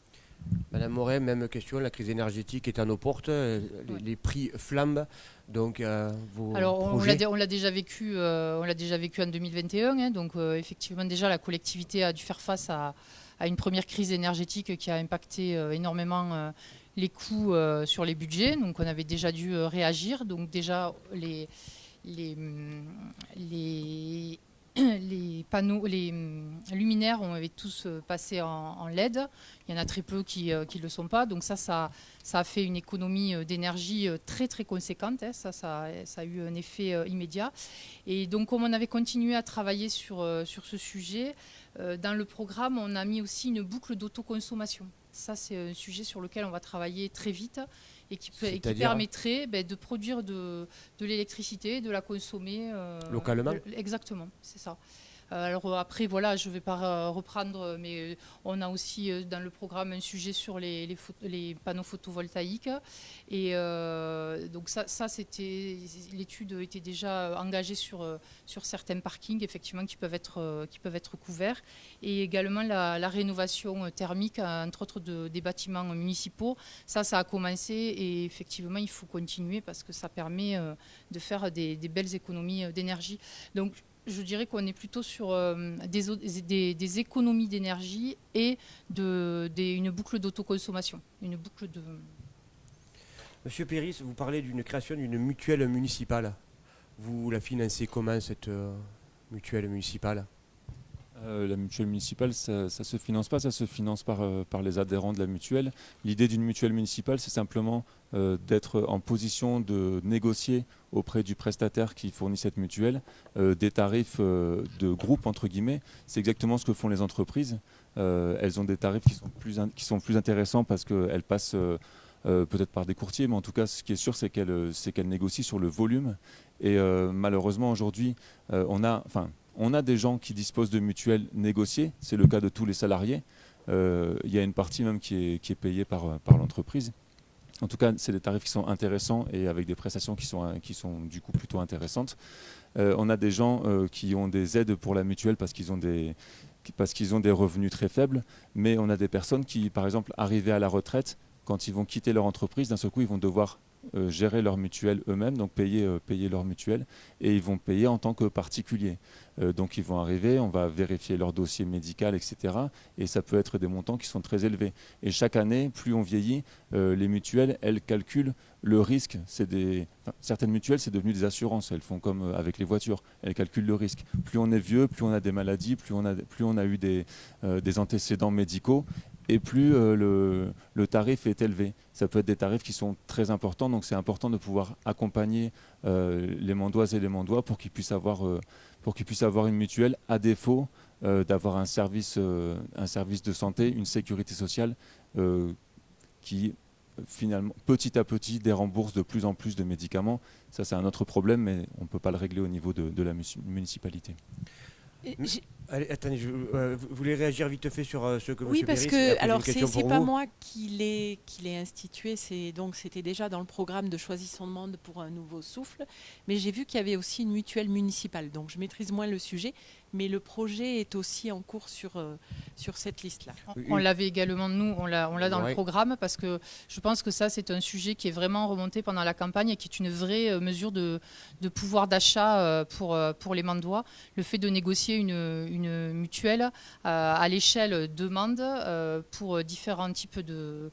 Madame Moret, même question, la crise énergétique est à nos portes, les prix flambent, donc vos Alors, projets... on l'a déjà vécu en 2021. Hein, donc, effectivement, déjà, la collectivité a dû faire face à une première crise énergétique qui a impacté énormément les coûts sur les budgets. Donc, on avait déjà dû réagir. Donc, déjà, les panneaux, les luminaires, on avait tous passé en LED. Il y en a très peu qui ne le sont pas. Donc ça a fait une économie d'énergie très très conséquente. Hein. Ça a eu un effet immédiat. Et donc comme on avait continué à travailler sur ce sujet, dans le programme, on a mis aussi une boucle d'autoconsommation. Ça, c'est un sujet sur lequel on va travailler très vite et qui permettrait de produire de l'électricité, de la consommer localement. Exactement, c'est ça. Alors après, voilà, je ne vais pas reprendre, mais on a aussi dans le programme un sujet sur les panneaux photovoltaïques. Et donc ça c'était, l'étude était déjà engagée sur certains parkings, effectivement, qui peuvent être couverts. Et également la rénovation thermique, entre autres des bâtiments municipaux. Ça a commencé et effectivement, il faut continuer parce que ça permet de faire des belles économies d'énergie. Donc, je dirais qu'on est plutôt sur des économies d'énergie et une boucle d'autoconsommation. Monsieur Péris, vous parlez d'une création d'une mutuelle municipale. Vous la financez comment, cette mutuelle municipale ? La mutuelle municipale, ça ne se finance pas, ça se finance par les adhérents de la mutuelle. L'idée d'une mutuelle municipale, c'est simplement d'être en position de négocier auprès du prestataire qui fournit cette mutuelle des tarifs de groupe, entre guillemets. C'est exactement ce que font les entreprises. Elles ont des tarifs qui sont plus intéressants parce qu'elles passent peut-être par des courtiers, mais en tout cas, ce qui est sûr, c'est qu'elles négocient sur le volume. Et malheureusement, aujourd'hui, on a des gens qui disposent de mutuelles négociées, c'est le cas de tous les salariés. Il y a une partie même qui est payée par l'entreprise. En tout cas, c'est des tarifs qui sont intéressants et avec des prestations qui sont du coup plutôt intéressantes. On a des gens qui ont des aides pour la mutuelle parce qu'ils ont des revenus très faibles, mais on a des personnes qui, par exemple, arrivées à la retraite, quand ils vont quitter leur entreprise, d'un seul coup, ils vont devoir gérer leur mutuelle eux-mêmes, donc payer leur mutuelle, et ils vont payer en tant que particuliers. Donc ils vont arriver, on va vérifier leur dossier médical, etc. Et ça peut être des montants qui sont très élevés. Et chaque année, plus on vieillit, les mutuelles, elles calculent le risque. Certaines mutuelles, c'est devenu des assurances. Elles font comme avec les voitures. Elles calculent le risque. Plus on est vieux, plus on a des maladies, plus on a eu des antécédents médicaux, et plus le tarif est élevé. Ça peut être des tarifs qui sont très importants, donc c'est important de pouvoir accompagner les Mandoises et les Mandois pour qu'ils puissent avoir une mutuelle, à défaut d'avoir un service de santé, une sécurité sociale qui finalement, petit à petit, dérembourse de plus en plus de médicaments. Ça, c'est un autre problème, mais on ne peut pas le régler au niveau de la municipalité. Allez, attendez, vous voulez réagir vite fait sur ce que Oui, M. parce Péris a posé que alors une question c'est pour pas vous. moi qui l'ai institué, c'était déjà dans le programme de Choisissons le monde pour un nouveau souffle, mais j'ai vu qu'il y avait aussi une mutuelle municipale, donc je maîtrise moins le sujet, mais le projet est aussi en cours sur cette liste-là. On l'avait également, nous, on l'a dans Ouais. le programme parce que je pense que ça, c'est un sujet qui est vraiment remonté pendant la campagne et qui est une vraie mesure de pouvoir d'achat pour les Mandois. Le fait de négocier une mutuelle à l'échelle demande pour différents types de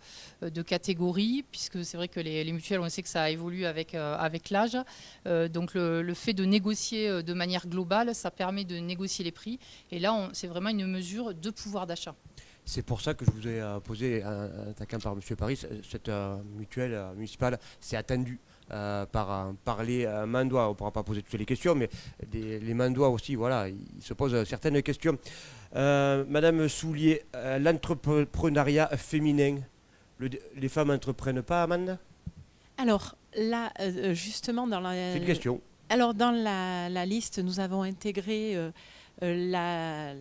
catégories, puisque c'est vrai que les mutuelles, on sait que ça évolue avec l'âge. Donc le fait de négocier de manière globale, ça permet de négocier les prix. Et là, c'est vraiment une mesure de pouvoir d'achat. C'est pour ça que je vous ai posé, attaquant par M. Paris, cette mutuelle municipale, c'est attendu par les Mandois. On ne pourra pas poser toutes les questions, mais les Mandois aussi, voilà, ils se posent certaines questions. Madame Soulier, l'entrepreneuriat féminin, les femmes n'entreprennent pas, Amanda? Alors là, justement, C'est une question. Alors dans la liste, nous avons intégré la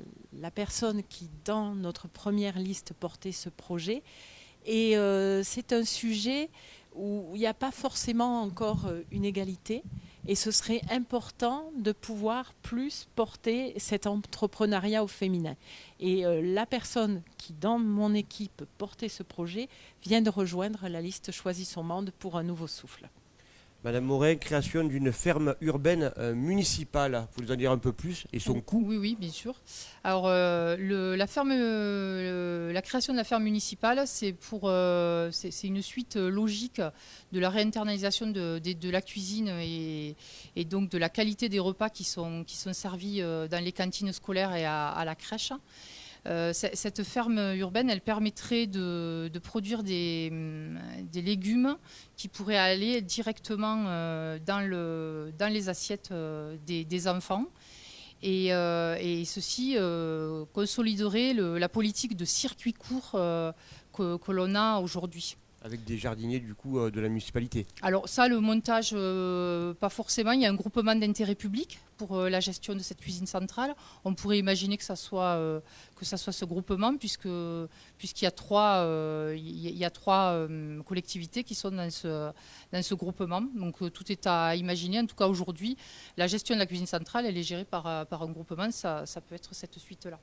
personne qui, dans notre première liste, portait ce projet. Et c'est un sujet où il n'y a pas forcément encore une égalité. Et ce serait important de pouvoir plus porter cet entrepreneuriat au féminin. Et la personne qui, dans mon équipe, portait ce projet, vient de rejoindre la liste Choisissons monde pour un nouveau souffle. Madame Morin, création d'une ferme urbaine municipale. Vous pouvez nous en dire un peu plus et son coût? Oui, bien sûr. Alors, la création de la ferme municipale, c'est une suite logique de la réinternalisation de la cuisine et donc de la qualité des repas qui sont servis dans les cantines scolaires et à la crèche. Cette ferme urbaine, elle permettrait de produire des légumes qui pourraient aller directement dans les assiettes des enfants. Et ceci consoliderait la politique de circuit court que l'on a aujourd'hui. Avec des jardiniers du coup de la municipalité. Alors ça, le montage, pas forcément. Il y a un groupement d'intérêt public pour la gestion de cette cuisine centrale. On pourrait imaginer que ça soit ce groupement, puisqu'il y a trois collectivités qui sont dans ce groupement. Donc tout est à imaginer. En tout cas, aujourd'hui, la gestion de la cuisine centrale, elle est gérée par un groupement. Ça peut être cette suite-là.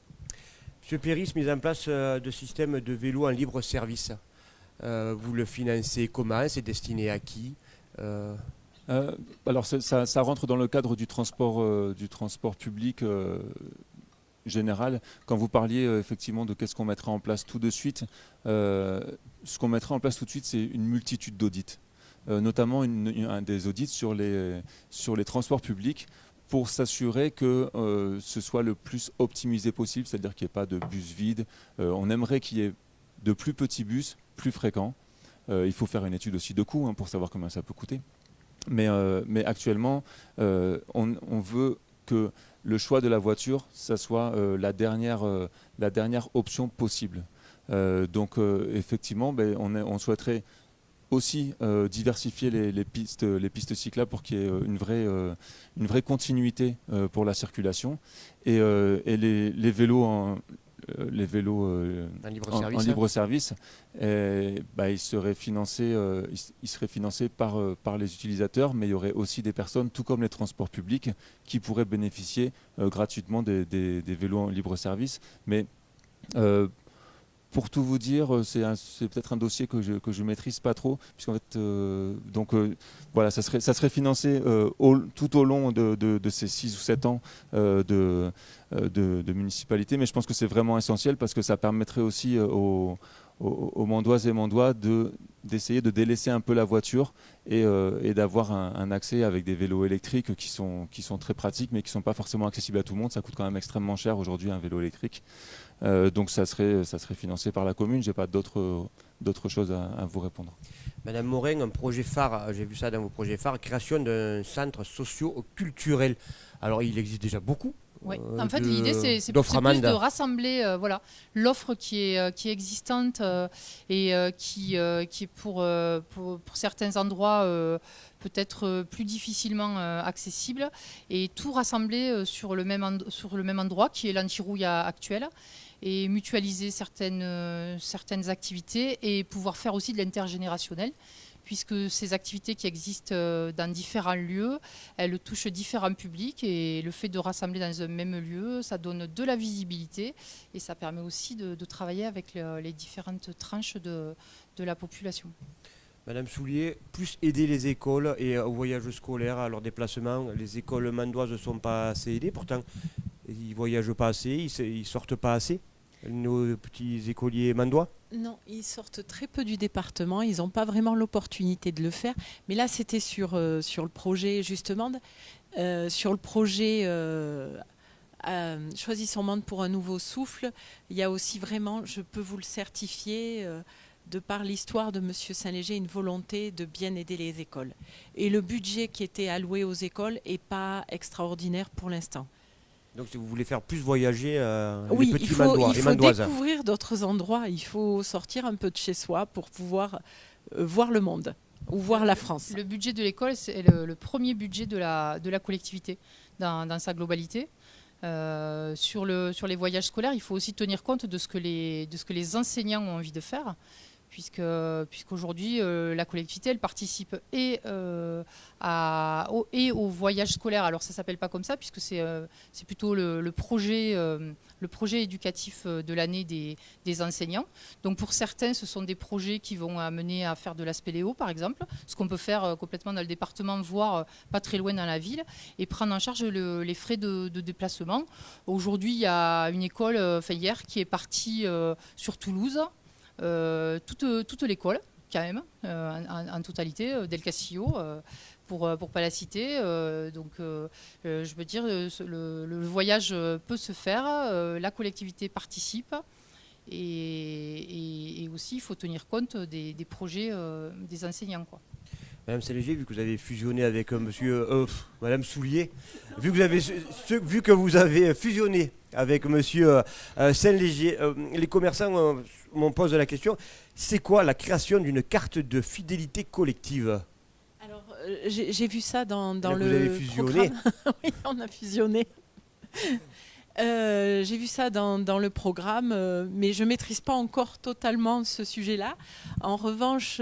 Monsieur Péris, mise en place de systèmes de vélo en libre service. Vous le financez comment? C'est destiné à qui? Alors ça rentre dans le cadre du transport public général. Quand vous parliez effectivement de qu'est-ce qu'on mettra en place tout de suite, ce qu'on mettra en place tout de suite, c'est une multitude d'audits, notamment des audits sur les transports publics, pour s'assurer que ce soit le plus optimisé possible, c'est-à-dire qu'il n'y ait pas de bus vides. On aimerait qu'il y ait de plus petits bus, plus fréquents. Il faut faire une étude aussi de coût pour savoir combien ça peut coûter. Mais actuellement, on veut que le choix de la voiture, ça soit la dernière option possible. Donc effectivement, on souhaiterait aussi diversifier les pistes cyclables pour qu'il y ait une vraie continuité pour la circulation. Et les vélos en libre service, ils seraient financés par les utilisateurs, mais il y aurait aussi des personnes, tout comme les transports publics, qui pourraient bénéficier gratuitement des vélos en libre service. Mais pour tout vous dire, c'est peut-être un dossier que je maîtrise pas trop, puisqu'en fait, voilà, ça serait financé tout au long de ces 6 ou 7 ans de municipalité, mais je pense que c'est vraiment essentiel parce que ça permettrait aussi aux Mandoises et Mandois d'essayer de délaisser un peu la voiture et d'avoir un accès avec des vélos électriques qui sont très pratiques, mais qui ne sont pas forcément accessibles à tout le monde. Ça coûte quand même extrêmement cher aujourd'hui un vélo électrique. Donc ça serait financé par la commune. Je n'ai pas d'autres choses à vous répondre. Madame Morin, un projet phare, j'ai vu ça dans vos projets phares, création d'un centre socio-culturel. Alors il existe déjà beaucoup. Oui. En fait, l'idée, c'est plus de rassembler l'offre qui est existante et qui est pour certains endroits peut-être plus difficilement accessibles, et tout rassembler sur le même endroit qui est l'Antirouille actuelle, et mutualiser certaines activités et pouvoir faire aussi de l'intergénérationnel, puisque ces activités qui existent dans différents lieux, elles touchent différents publics, et le fait de rassembler dans un même lieu, ça donne de la visibilité, et ça permet aussi de travailler avec les différentes tranches de la population. Madame Soulier, plus aider les écoles et au voyage scolaire, à leur déplacement. Les écoles mandoises ne sont pas assez aidées, pourtant ils ne voyagent pas assez, ils ne sortent pas assez, nos petits écoliers mandois. Non, ils sortent très peu du département, ils n'ont pas vraiment l'opportunité de le faire. Mais là, c'était sur le projet, justement, sur le projet Choisissons Monde pour un nouveau souffle. Il y a aussi vraiment, je peux vous le certifier, de par l'histoire de M. Saint-Léger, une volonté de bien aider les écoles. Et le budget qui était alloué aux écoles n'est pas extraordinaire pour l'instant. Donc si vous voulez faire plus voyager oui, les petits il mandois faut et mandoises. découvrir d'autres endroits, il faut sortir un peu de chez soi pour pouvoir voir le monde ou voir la France. Le budget de l'école, c'est le premier budget de la collectivité dans sa globalité. Sur les voyages scolaires, il faut aussi tenir compte de ce que les enseignants ont envie de faire, puisqu'aujourd'hui, la collectivité, elle participe et au voyage scolaire. Alors ça ne s'appelle pas comme ça, puisque c'est plutôt le projet éducatif de l'année des enseignants. Donc pour certains, ce sont des projets qui vont amener à faire de la spéléo, par exemple, ce qu'on peut faire complètement dans le département, voire pas très loin dans la ville, et prendre en charge les frais de déplacement. Aujourd'hui, il y a une école, hier, qui est partie sur Toulouse, toute l'école, quand même, en totalité, Del Castillo, pour pas la citer. Donc, je veux dire, le voyage peut se faire, la collectivité participe, et aussi, il faut tenir compte des projets des enseignants, quoi. Madame Saint-Léger, vu que vous avez fusionné avec Madame Soulier, vu que vous avez fusionné avec Monsieur Saint-Léger, les commerçants m'ont posé la question, c'est quoi la création d'une carte de fidélité collective? Alors, j'ai vu ça dans Là, le vous avez fusionné. programme. Oui, on a fusionné. J'ai vu ça dans le programme, mais je ne maîtrise pas encore totalement ce sujet-là. En revanche,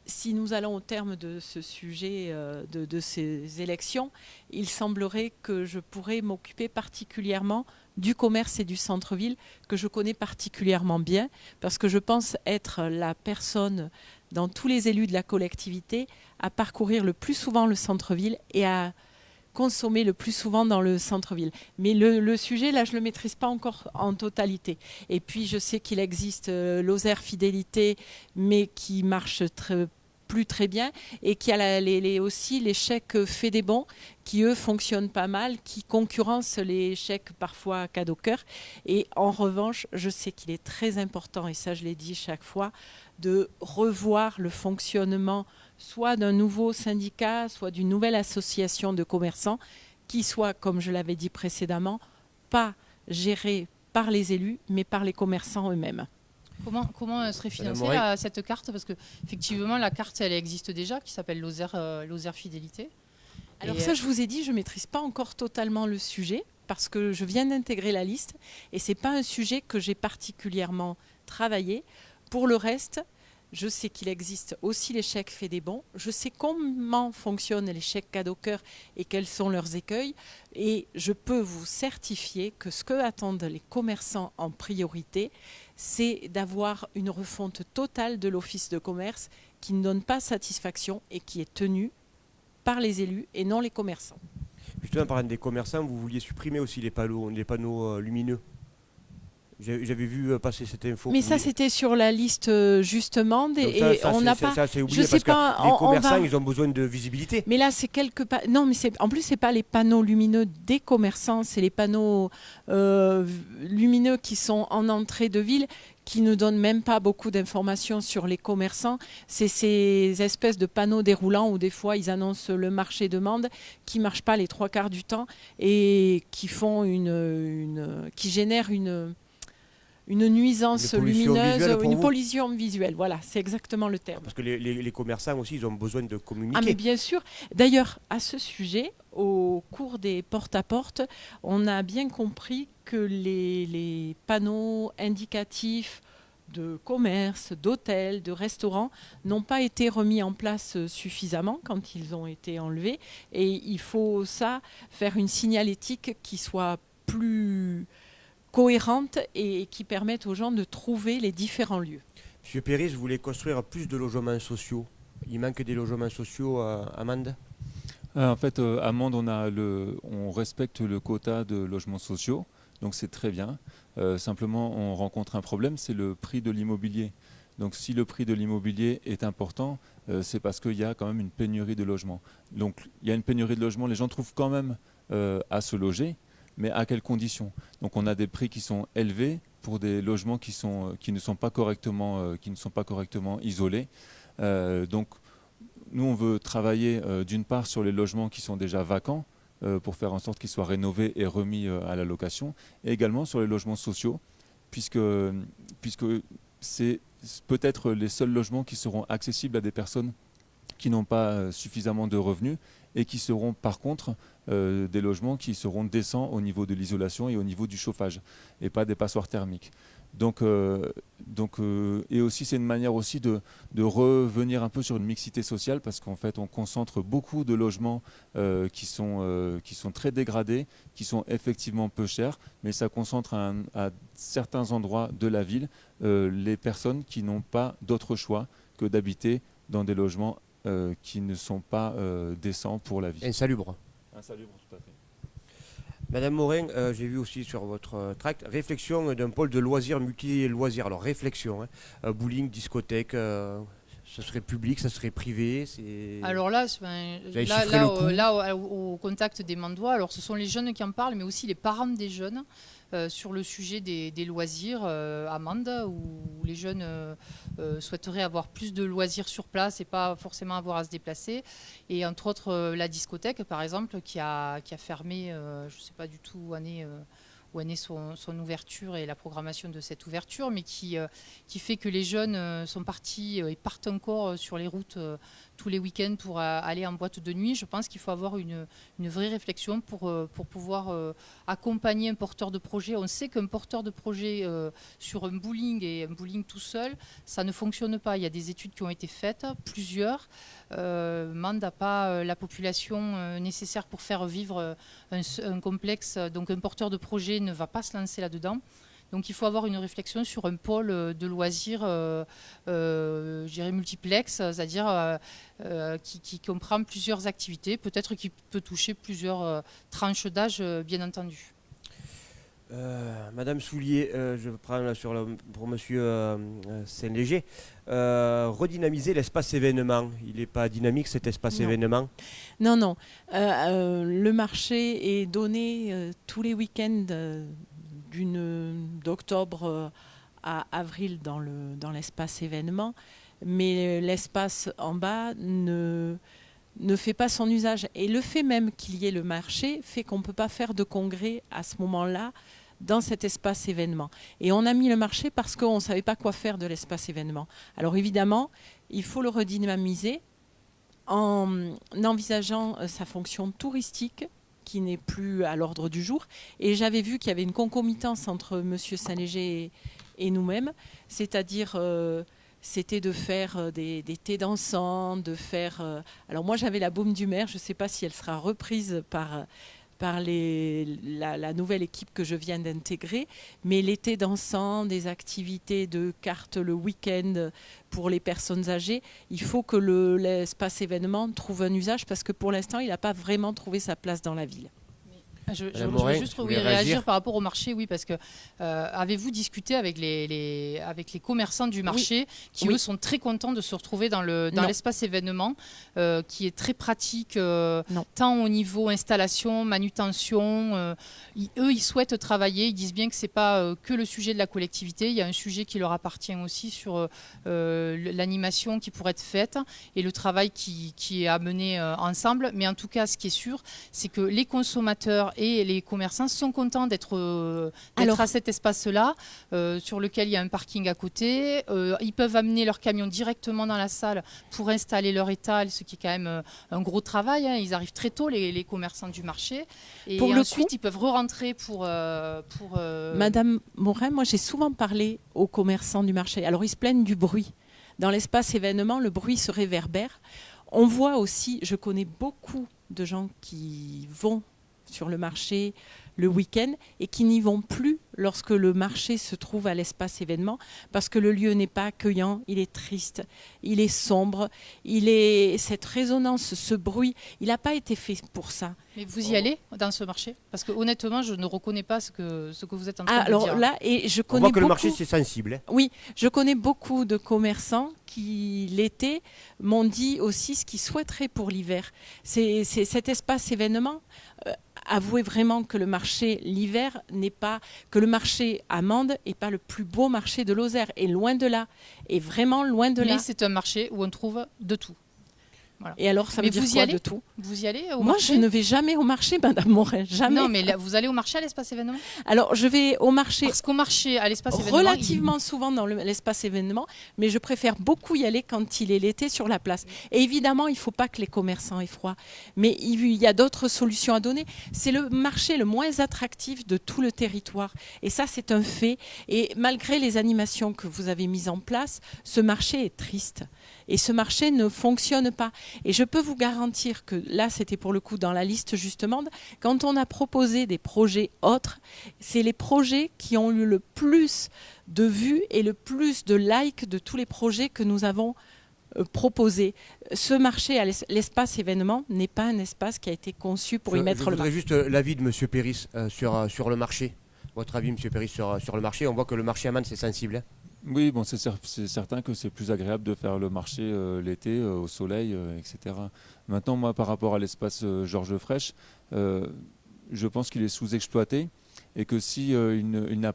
si nous allons au terme de ce sujet, de ces élections, il semblerait que je pourrais m'occuper particulièrement du commerce et du centre-ville, que je connais particulièrement bien, parce que je pense être la personne, dans tous les élus de la collectivité, à parcourir le plus souvent le centre-ville et à consommer le plus souvent dans le centre-ville. Mais le sujet, là, je ne le maîtrise pas encore en totalité. Et puis, je sais qu'il existe Lozère Fidélité, mais qui marche plus très bien, et qui a aussi les chèques Fait des Bons, qui, eux, fonctionnent pas mal, qui concurrencent les chèques parfois cadeau-cœur. Et en revanche, je sais qu'il est très important, et ça, je l'ai dit chaque fois, de revoir le fonctionnement soit d'un nouveau syndicat, soit d'une nouvelle association de commerçants qui soit, comme je l'avais dit précédemment, pas gérée par les élus, mais par les commerçants eux-mêmes. Comment serait financée cette carte? Parce qu'effectivement, la carte, elle existe déjà, qui s'appelle Lozère Fidélité. Alors ça, je vous ai dit, je ne maîtrise pas encore totalement le sujet, parce que je viens d'intégrer la liste, et ce n'est pas un sujet que j'ai particulièrement travaillé. Pour le reste, je sais qu'il existe aussi les chèques Fait des Bons. Je sais comment fonctionnent les chèques cadeau-cœur et quels sont leurs écueils. Et je peux vous certifier que ce que attendent les commerçants en priorité, c'est d'avoir une refonte totale de l'office de commerce qui ne donne pas satisfaction et qui est tenue par les élus et non les commerçants. Justement, en parlant des commerçants, vous vouliez supprimer aussi les panneaux lumineux. J'avais vu passer cette info. Mais ça, c'était sur la liste justement. On n'a pas. Ça, c'est oublié parce que les commerçants, ils ont besoin de visibilité. Mais là, c'est non, mais en plus, c'est pas les panneaux lumineux des commerçants, c'est les panneaux lumineux qui sont en entrée de ville, qui ne donnent même pas beaucoup d'informations sur les commerçants. C'est ces espèces de panneaux déroulants où des fois ils annoncent le marché-demande qui ne marchent pas les 3/4 du temps et qui font qui génèrent une nuisance Une pollution lumineuse, visuelle pour une vous pollution visuelle. Voilà, c'est exactement le terme. Parce que les commerçants aussi, ils ont besoin de communiquer. Ah mais bien sûr. D'ailleurs, à ce sujet, au cours des porte-à-porte, on a bien compris que les panneaux indicatifs de commerce, d'hôtels, de restaurants n'ont pas été remis en place suffisamment quand ils ont été enlevés. Et il faut faire une signalétique qui soit plus cohérente et qui permette aux gens de trouver les différents lieux. Monsieur Péris, vous voulez construire plus de logements sociaux. Il manque des logements sociaux à Mende? En fait, à Mende, on respecte le quota de logements sociaux, donc c'est très bien. Simplement, on rencontre un problème, c'est le prix de l'immobilier. Donc si le prix de l'immobilier est important, c'est parce qu'il y a quand même une pénurie de logements. Donc il y a une pénurie de logements, les gens trouvent quand même à se loger, mais à quelles conditions? Donc on a des prix qui sont élevés pour des logements qui ne sont pas correctement isolés. Donc nous, on veut travailler d'une part sur les logements qui sont déjà vacants pour faire en sorte qu'ils soient rénovés et remis à la location, et également sur les logements sociaux, puisque c'est peut-être les seuls logements qui seront accessibles à des personnes qui n'ont pas suffisamment de revenus et qui seront par contre des logements qui seront décents au niveau de l'isolation et au niveau du chauffage, et pas des passoires thermiques. Et aussi c'est une manière aussi de revenir un peu sur une mixité sociale, parce qu'en fait on concentre beaucoup de logements qui sont très dégradés, qui sont effectivement peu chers, mais ça concentre à certains endroits de la ville les personnes qui n'ont pas d'autre choix que d'habiter dans des logements qui ne sont pas décents pour la vie. Insalubre. Insalubre, tout à fait. Madame Morin, j'ai vu aussi sur votre tract, réflexion d'un pôle de loisirs multi-loisirs. Alors réflexion, bowling, discothèque, ce serait public, ça serait privé. Alors là, au contact des Mandois, alors ce sont les jeunes qui en parlent, mais aussi les parents des jeunes sur le sujet des loisirs à Mende, où les jeunes souhaiteraient avoir plus de loisirs sur place et pas forcément avoir à se déplacer. Et entre autres, la discothèque, par exemple, qui a fermé, je ne sais pas du tout où en est son ouverture et la programmation de cette ouverture, mais qui fait que les jeunes sont partis et partent encore sur les routes tous les week-ends pour aller en boîte de nuit. Je pense qu'il faut avoir une vraie réflexion pour pouvoir accompagner un porteur de projet. On sait qu'un porteur de projet sur un bowling et un bowling tout seul, ça ne fonctionne pas. Il y a des études qui ont été faites, plusieurs. Mende n'a pas la population nécessaire pour faire vivre un complexe, donc un porteur de projet ne va pas se lancer là-dedans. Donc il faut avoir une réflexion sur un pôle de loisirs, je dirais multiplex, c'est-à-dire qui comprend plusieurs activités, peut-être qui peut toucher plusieurs tranches d'âge, bien entendu. Madame Soulier, je prends là pour Monsieur Saint-Léger. Redynamiser l'espace événement. Il n'est pas dynamique cet espace événement? Non. Le marché est donné tous les week-ends d'octobre à avril dans l'espace événement, mais l'espace en bas ne fait pas son usage. Et le fait même qu'il y ait le marché fait qu'on ne peut pas faire de congrès à ce moment-là dans cet espace événement. Et on a mis le marché parce qu'on ne savait pas quoi faire de l'espace événement. Alors évidemment, il faut le redynamiser en envisageant sa fonction touristique qui n'est plus à l'ordre du jour. Et j'avais vu qu'il y avait une concomitance entre M. Saint-Léger et nous-mêmes, c'est-à-dire c'était de faire des thés dansants, de faire... alors moi j'avais la baume du maire, je ne sais pas si elle sera reprise par la nouvelle équipe que je viens d'intégrer, mais l'été dansant, des activités de cartes le week-end pour les personnes âgées, il faut que l'espace événement trouve un usage parce que pour l'instant, il n'a pas vraiment trouvé sa place dans la ville. Je veux juste réagir par rapport au marché, oui, parce que avez-vous discuté avec les commerçants du marché qui, eux, sont très contents de se retrouver dans l'espace événement, qui est très pratique, tant au niveau installation, manutention. Eux, ils souhaitent travailler, ils disent bien que ce n'est pas que le sujet de la collectivité, il y a un sujet qui leur appartient aussi sur l'animation qui pourrait être faite et le travail qui est à mener ensemble. Mais en tout cas, ce qui est sûr, c'est que les consommateurs et les commerçants sont contents d'être à cet espace-là, sur lequel il y a un parking à côté. Ils peuvent amener leur camion directement dans la salle pour installer leur étal, ce qui est quand même un gros travail. Hein. Ils arrivent très tôt, les commerçants du marché. Et ensuite, ils peuvent re-rentrer pour Madame Morin, moi j'ai souvent parlé aux commerçants du marché. Alors ils se plaignent du bruit. Dans l'espace événement, le bruit se réverbère. On voit aussi, je connais beaucoup de gens qui vont sur le marché le week-end et qui n'y vont plus lorsque le marché se trouve à l'espace événement parce que le lieu n'est pas accueillant, il est triste, il est sombre, cette résonance, ce bruit, il n'a pas été fait pour ça. Mais vous y allez dans ce marché? Parce que honnêtement, je ne reconnais pas ce que vous êtes en train de dire. Alors là, et je connais on voit que beaucoup, le marché c'est sensible. Hein. Oui, je connais beaucoup de commerçants qui l'été m'ont dit aussi ce qu'ils souhaiteraient pour l'hiver. C'est cet espace événement. Avouez vraiment que le marché l'hiver n'est pas, que le marché à Mende n'est pas le plus beau marché de Lozère, et loin de là, et vraiment loin de là. Mais c'est un marché où on trouve de tout. Voilà. Et alors, ça veut dire quoi de tout? Vous y allez au Moi, marché? je ne vais jamais au marché, Madame Morin, jamais. Non, mais là, vous allez au marché à l'espace événement? Alors, je vais au marché. Parce qu'au marché, à l'espace événement, relativement souvent dans l'espace événement, mais je préfère beaucoup y aller quand il est l'été sur la place. Et évidemment, il ne faut pas que les commerçants aient froid. Mais il y a d'autres solutions à donner. C'est le marché le moins attractif de tout le territoire. Et ça, c'est un fait. Et malgré les animations que vous avez mises en place, ce marché est triste. Et ce marché ne fonctionne pas. Et je peux vous garantir que là, c'était pour le coup dans la liste justement, quand on a proposé des projets autres, c'est les projets qui ont eu le plus de vues et le plus de likes de tous les projets que nous avons proposés. Ce marché à l'espace événement n'est pas un espace qui a été conçu pour y mettre le marché. Je voudrais juste l'avis de M. Péris sur le marché. Votre avis, M. Péris, sur le marché. On voit que le marché à Mende, c'est sensible. Hein. Oui, bon, c'est certain que c'est plus agréable de faire le marché l'été, au soleil, etc. Maintenant, moi, par rapport à l'espace Georges Frêche, je pense qu'il est sous-exploité et que s'il ne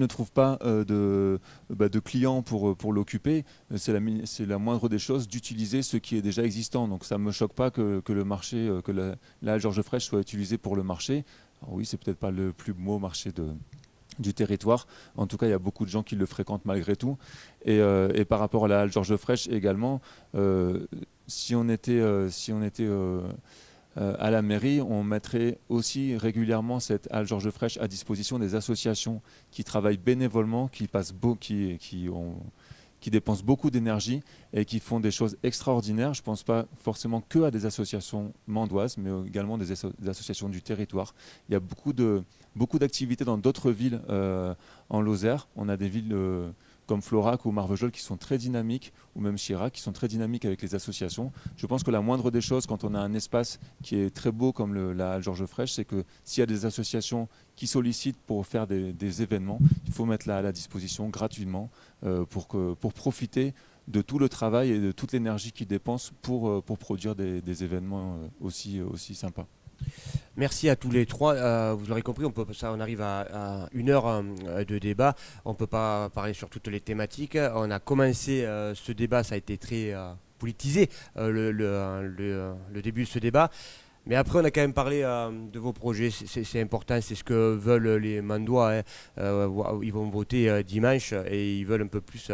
trouve pas de clients pour l'occuper, c'est la moindre des choses d'utiliser ce qui est déjà existant. Donc ça ne me choque pas que le marché, que la Georges Frêche soit utilisée pour le marché. Alors oui, c'est peut-être pas le plus beau marché du territoire. En tout cas, il y a beaucoup de gens qui le fréquentent malgré tout. Et par rapport à la halle Georges Frêche également, si on était à la mairie, on mettrait aussi régulièrement cette halle Georges Frêche à disposition des associations qui travaillent bénévolement, qui dépensent beaucoup d'énergie et qui font des choses extraordinaires. Je ne pense pas forcément que à des associations mandoises, mais également des associations du territoire. Il y a beaucoup d'activités dans d'autres villes en Lozère. On a des villes comme Florac ou Marvejols qui sont très dynamiques, ou même Chirac qui sont très dynamiques avec les associations. Je pense que la moindre des choses, quand on a un espace qui est très beau comme la halle Georges Frêche, c'est que s'il y a des associations qui sollicitent pour faire des événements, il faut mettre à la disposition gratuitement pour profiter de tout le travail et de toute l'énergie qu'ils dépensent pour produire des événements aussi sympas. Merci à tous les trois. Vous l'aurez compris, on arrive à 1 heure de débat. On ne peut pas parler sur toutes les thématiques. On a commencé ce débat, ça a été très politisé, le début de ce débat. Mais après, on a quand même parlé de vos projets, c'est important, c'est ce que veulent les Mandois. Hein. Ils vont voter dimanche et ils veulent un peu plus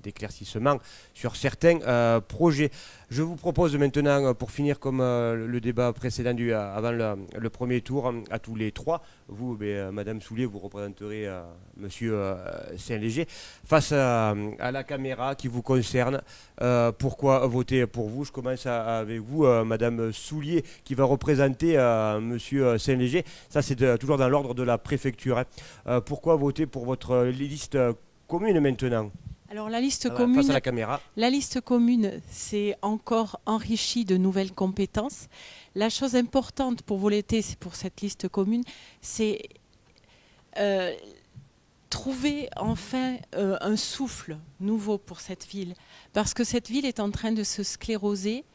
d'éclaircissement sur certains projets. Je vous propose maintenant, pour finir comme le débat précédent avant le premier tour, à tous les trois, vous, Madame Soulier, vous représenterez Monsieur Saint-Léger, face à la caméra qui vous concerne. Pourquoi voter pour vous? Je commence avec vous, Madame Soulier, qui va représenter Monsieur Saint-Léger. Ça, c'est toujours dans l'ordre de la préfecture. Hein. Pourquoi voter pour votre liste commune maintenant? Alors la liste commune, face à la caméra. La liste commune, c'est encore enrichi de nouvelles compétences. La chose importante pour voter pour cette liste commune, c'est trouver enfin un souffle nouveau pour cette ville. Parce que cette ville est en train de se scléroser.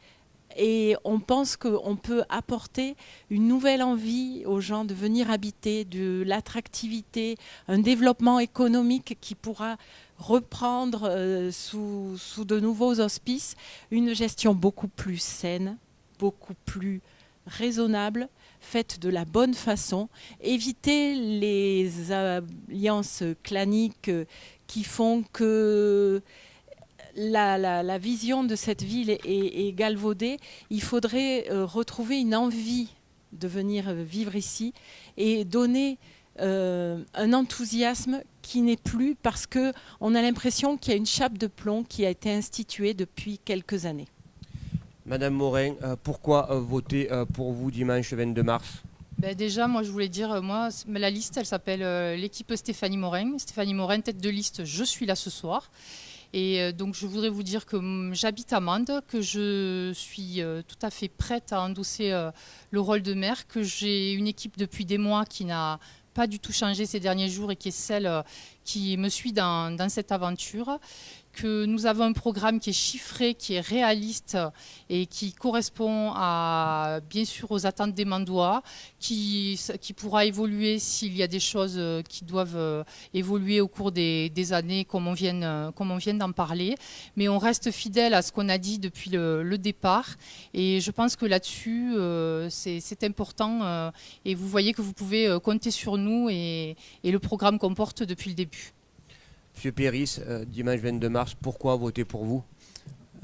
Et on pense qu'on peut apporter une nouvelle envie aux gens de venir habiter, de l'attractivité, un développement économique qui pourra reprendre sous de nouveaux auspices une gestion beaucoup plus saine, beaucoup plus raisonnable, faite de la bonne façon, éviter les alliances claniques qui font que la vision de cette ville est galvaudée. Il faudrait retrouver une envie de venir vivre ici et donner un enthousiasme qui n'est plus, parce qu'on a l'impression qu'il y a une chape de plomb qui a été instituée depuis quelques années. Madame Morin, pourquoi voter pour vous dimanche 22 mars? Déjà, moi, je voulais dire, la liste, elle s'appelle l'équipe Stéphanie Morin. Stéphanie Morin, tête de liste, je suis là ce soir. Et donc, je voudrais vous dire que j'habite à Mende, que je suis tout à fait prête à endosser le rôle de maire, que j'ai une équipe depuis des mois qui n'a pas du tout changé ces derniers jours et qui est celle qui me suit dans cette aventure, que nous avons un programme qui est chiffré, qui est réaliste et qui correspond bien sûr aux attentes des Mandois, qui pourra évoluer s'il y a des choses qui doivent évoluer au cours des années, comme on vient d'en parler. Mais on reste fidèle à ce qu'on a dit depuis le départ, et je pense que là-dessus, c'est important, et vous voyez que vous pouvez compter sur nous et le programme qu'on porte depuis le début. Monsieur Péris, dimanche 22 mars, pourquoi voter pour vous?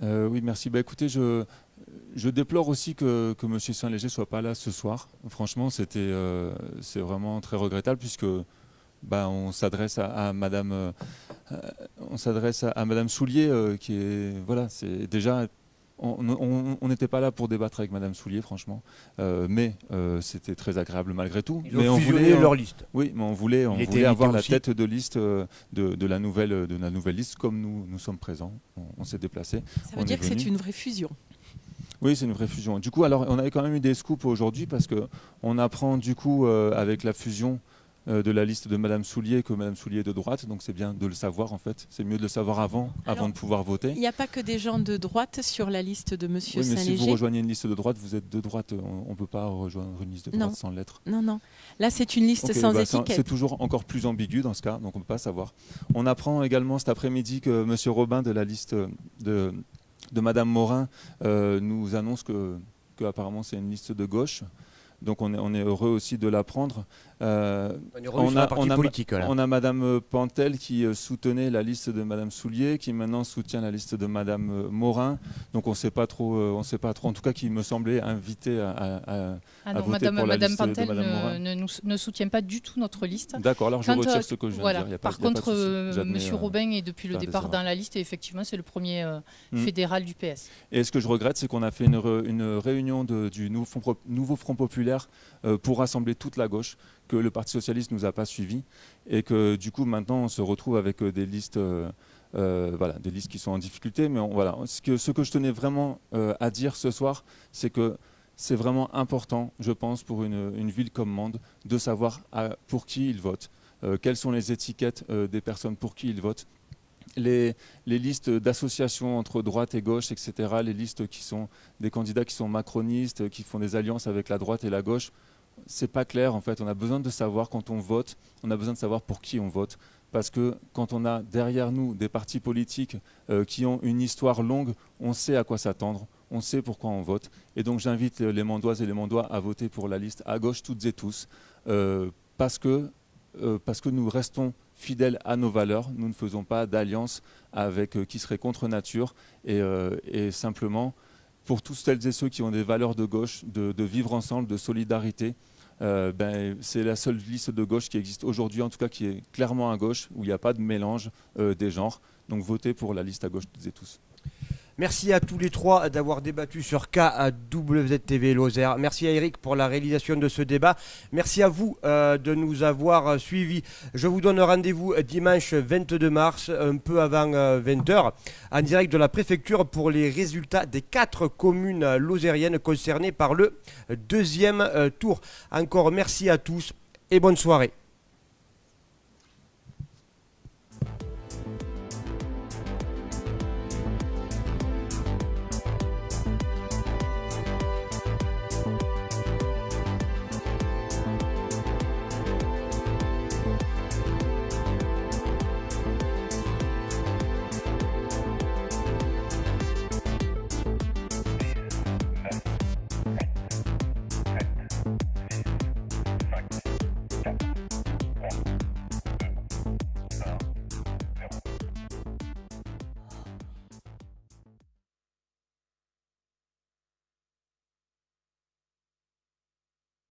Oui, merci. Écoutez, je déplore aussi que M. Saint-Léger ne soit pas là ce soir. Franchement, c'est vraiment très regrettable, puisque on s'adresse à Madame Soulier, qui est c'est déjà. On n'était pas là pour débattre avec Madame Soulier, franchement, mais c'était très agréable malgré tout. Ils ont fusionné leur liste. Oui, mais on voulait avoir la tête de liste de la nouvelle liste, comme nous sommes présents. On s'est déplacés. Ça veut dire que c'est une vraie fusion. Oui, c'est une vraie fusion. Du coup, alors, on avait quand même eu des scoops aujourd'hui, parce qu'on apprend du coup avec la fusion de la liste de Madame Soulier que Madame Soulier est de droite, donc c'est bien de le savoir en fait. C'est mieux de le savoir avant de pouvoir voter. Il n'y a pas que des gens de droite sur la liste de Monsieur Saint-Léger. Saint-Léger. Si vous rejoignez une liste de droite, vous êtes de droite. On ne peut pas rejoindre une liste de droite sans l'être. Non. Là, c'est une liste sans étiquette. C'est toujours encore plus ambigu dans ce cas, donc on ne peut pas savoir. On apprend également cet après-midi que Monsieur Robin de la liste de Madame Morin nous annonce que apparemment c'est une liste de gauche. Donc on est heureux aussi de l'apprendre. On a Madame Pantel qui soutenait la liste de Madame Soulier, qui maintenant soutient la liste de Madame Morin. Donc on ne sait pas trop. En tout cas, qui me semblait invité à voter pour la liste de Madame Morin. Ne soutient pas du tout notre liste. D'accord, alors je retire ce que je viens de dire. Par contre, Monsieur Robin est depuis le départ dans la liste, et effectivement, c'est le premier fédéral du PS. Et ce que je regrette, c'est qu'on a fait une réunion du nouveau Front Populaire pour rassembler toute la gauche, que le Parti Socialiste ne nous a pas suivis, et que du coup maintenant on se retrouve avec des listes des listes qui sont en difficulté. Mais ce que je tenais vraiment à dire ce soir, c'est que c'est vraiment important, je pense, pour une ville comme Mende, de savoir pour qui ils votent, quelles sont les étiquettes des personnes pour qui ils votent. Les listes d'associations entre droite et gauche, etc., les listes qui sont des candidats qui sont macronistes, qui font des alliances avec la droite et la gauche, c'est pas clair en fait. On a besoin de savoir quand on vote, on a besoin de savoir pour qui on vote, parce que quand on a derrière nous des partis politiques qui ont une histoire longue, on sait à quoi s'attendre, on sait pourquoi on vote. Et donc j'invite les Mandoises et les Mandois à voter pour la liste à gauche toutes et tous, parce que nous restons fidèles à nos valeurs, nous ne faisons pas d'alliance avec qui serait contre nature, et simplement pour tous celles et ceux qui ont des valeurs de gauche, de vivre ensemble, de solidarité, c'est la seule liste de gauche qui existe aujourd'hui, en tout cas qui est clairement à gauche, où il n'y a pas de mélange des genres. Donc votez pour la liste à gauche toutes et tous. Merci à tous les trois d'avoir débattu sur KWZ-TV Lozère. Merci à Eric pour la réalisation de ce débat. Merci à vous de nous avoir suivis. Je vous donne rendez-vous dimanche 22 mars, un peu avant 20h, en direct de la préfecture pour les résultats des 4 communes lozériennes concernées par le deuxième tour. Encore merci à tous et bonne soirée.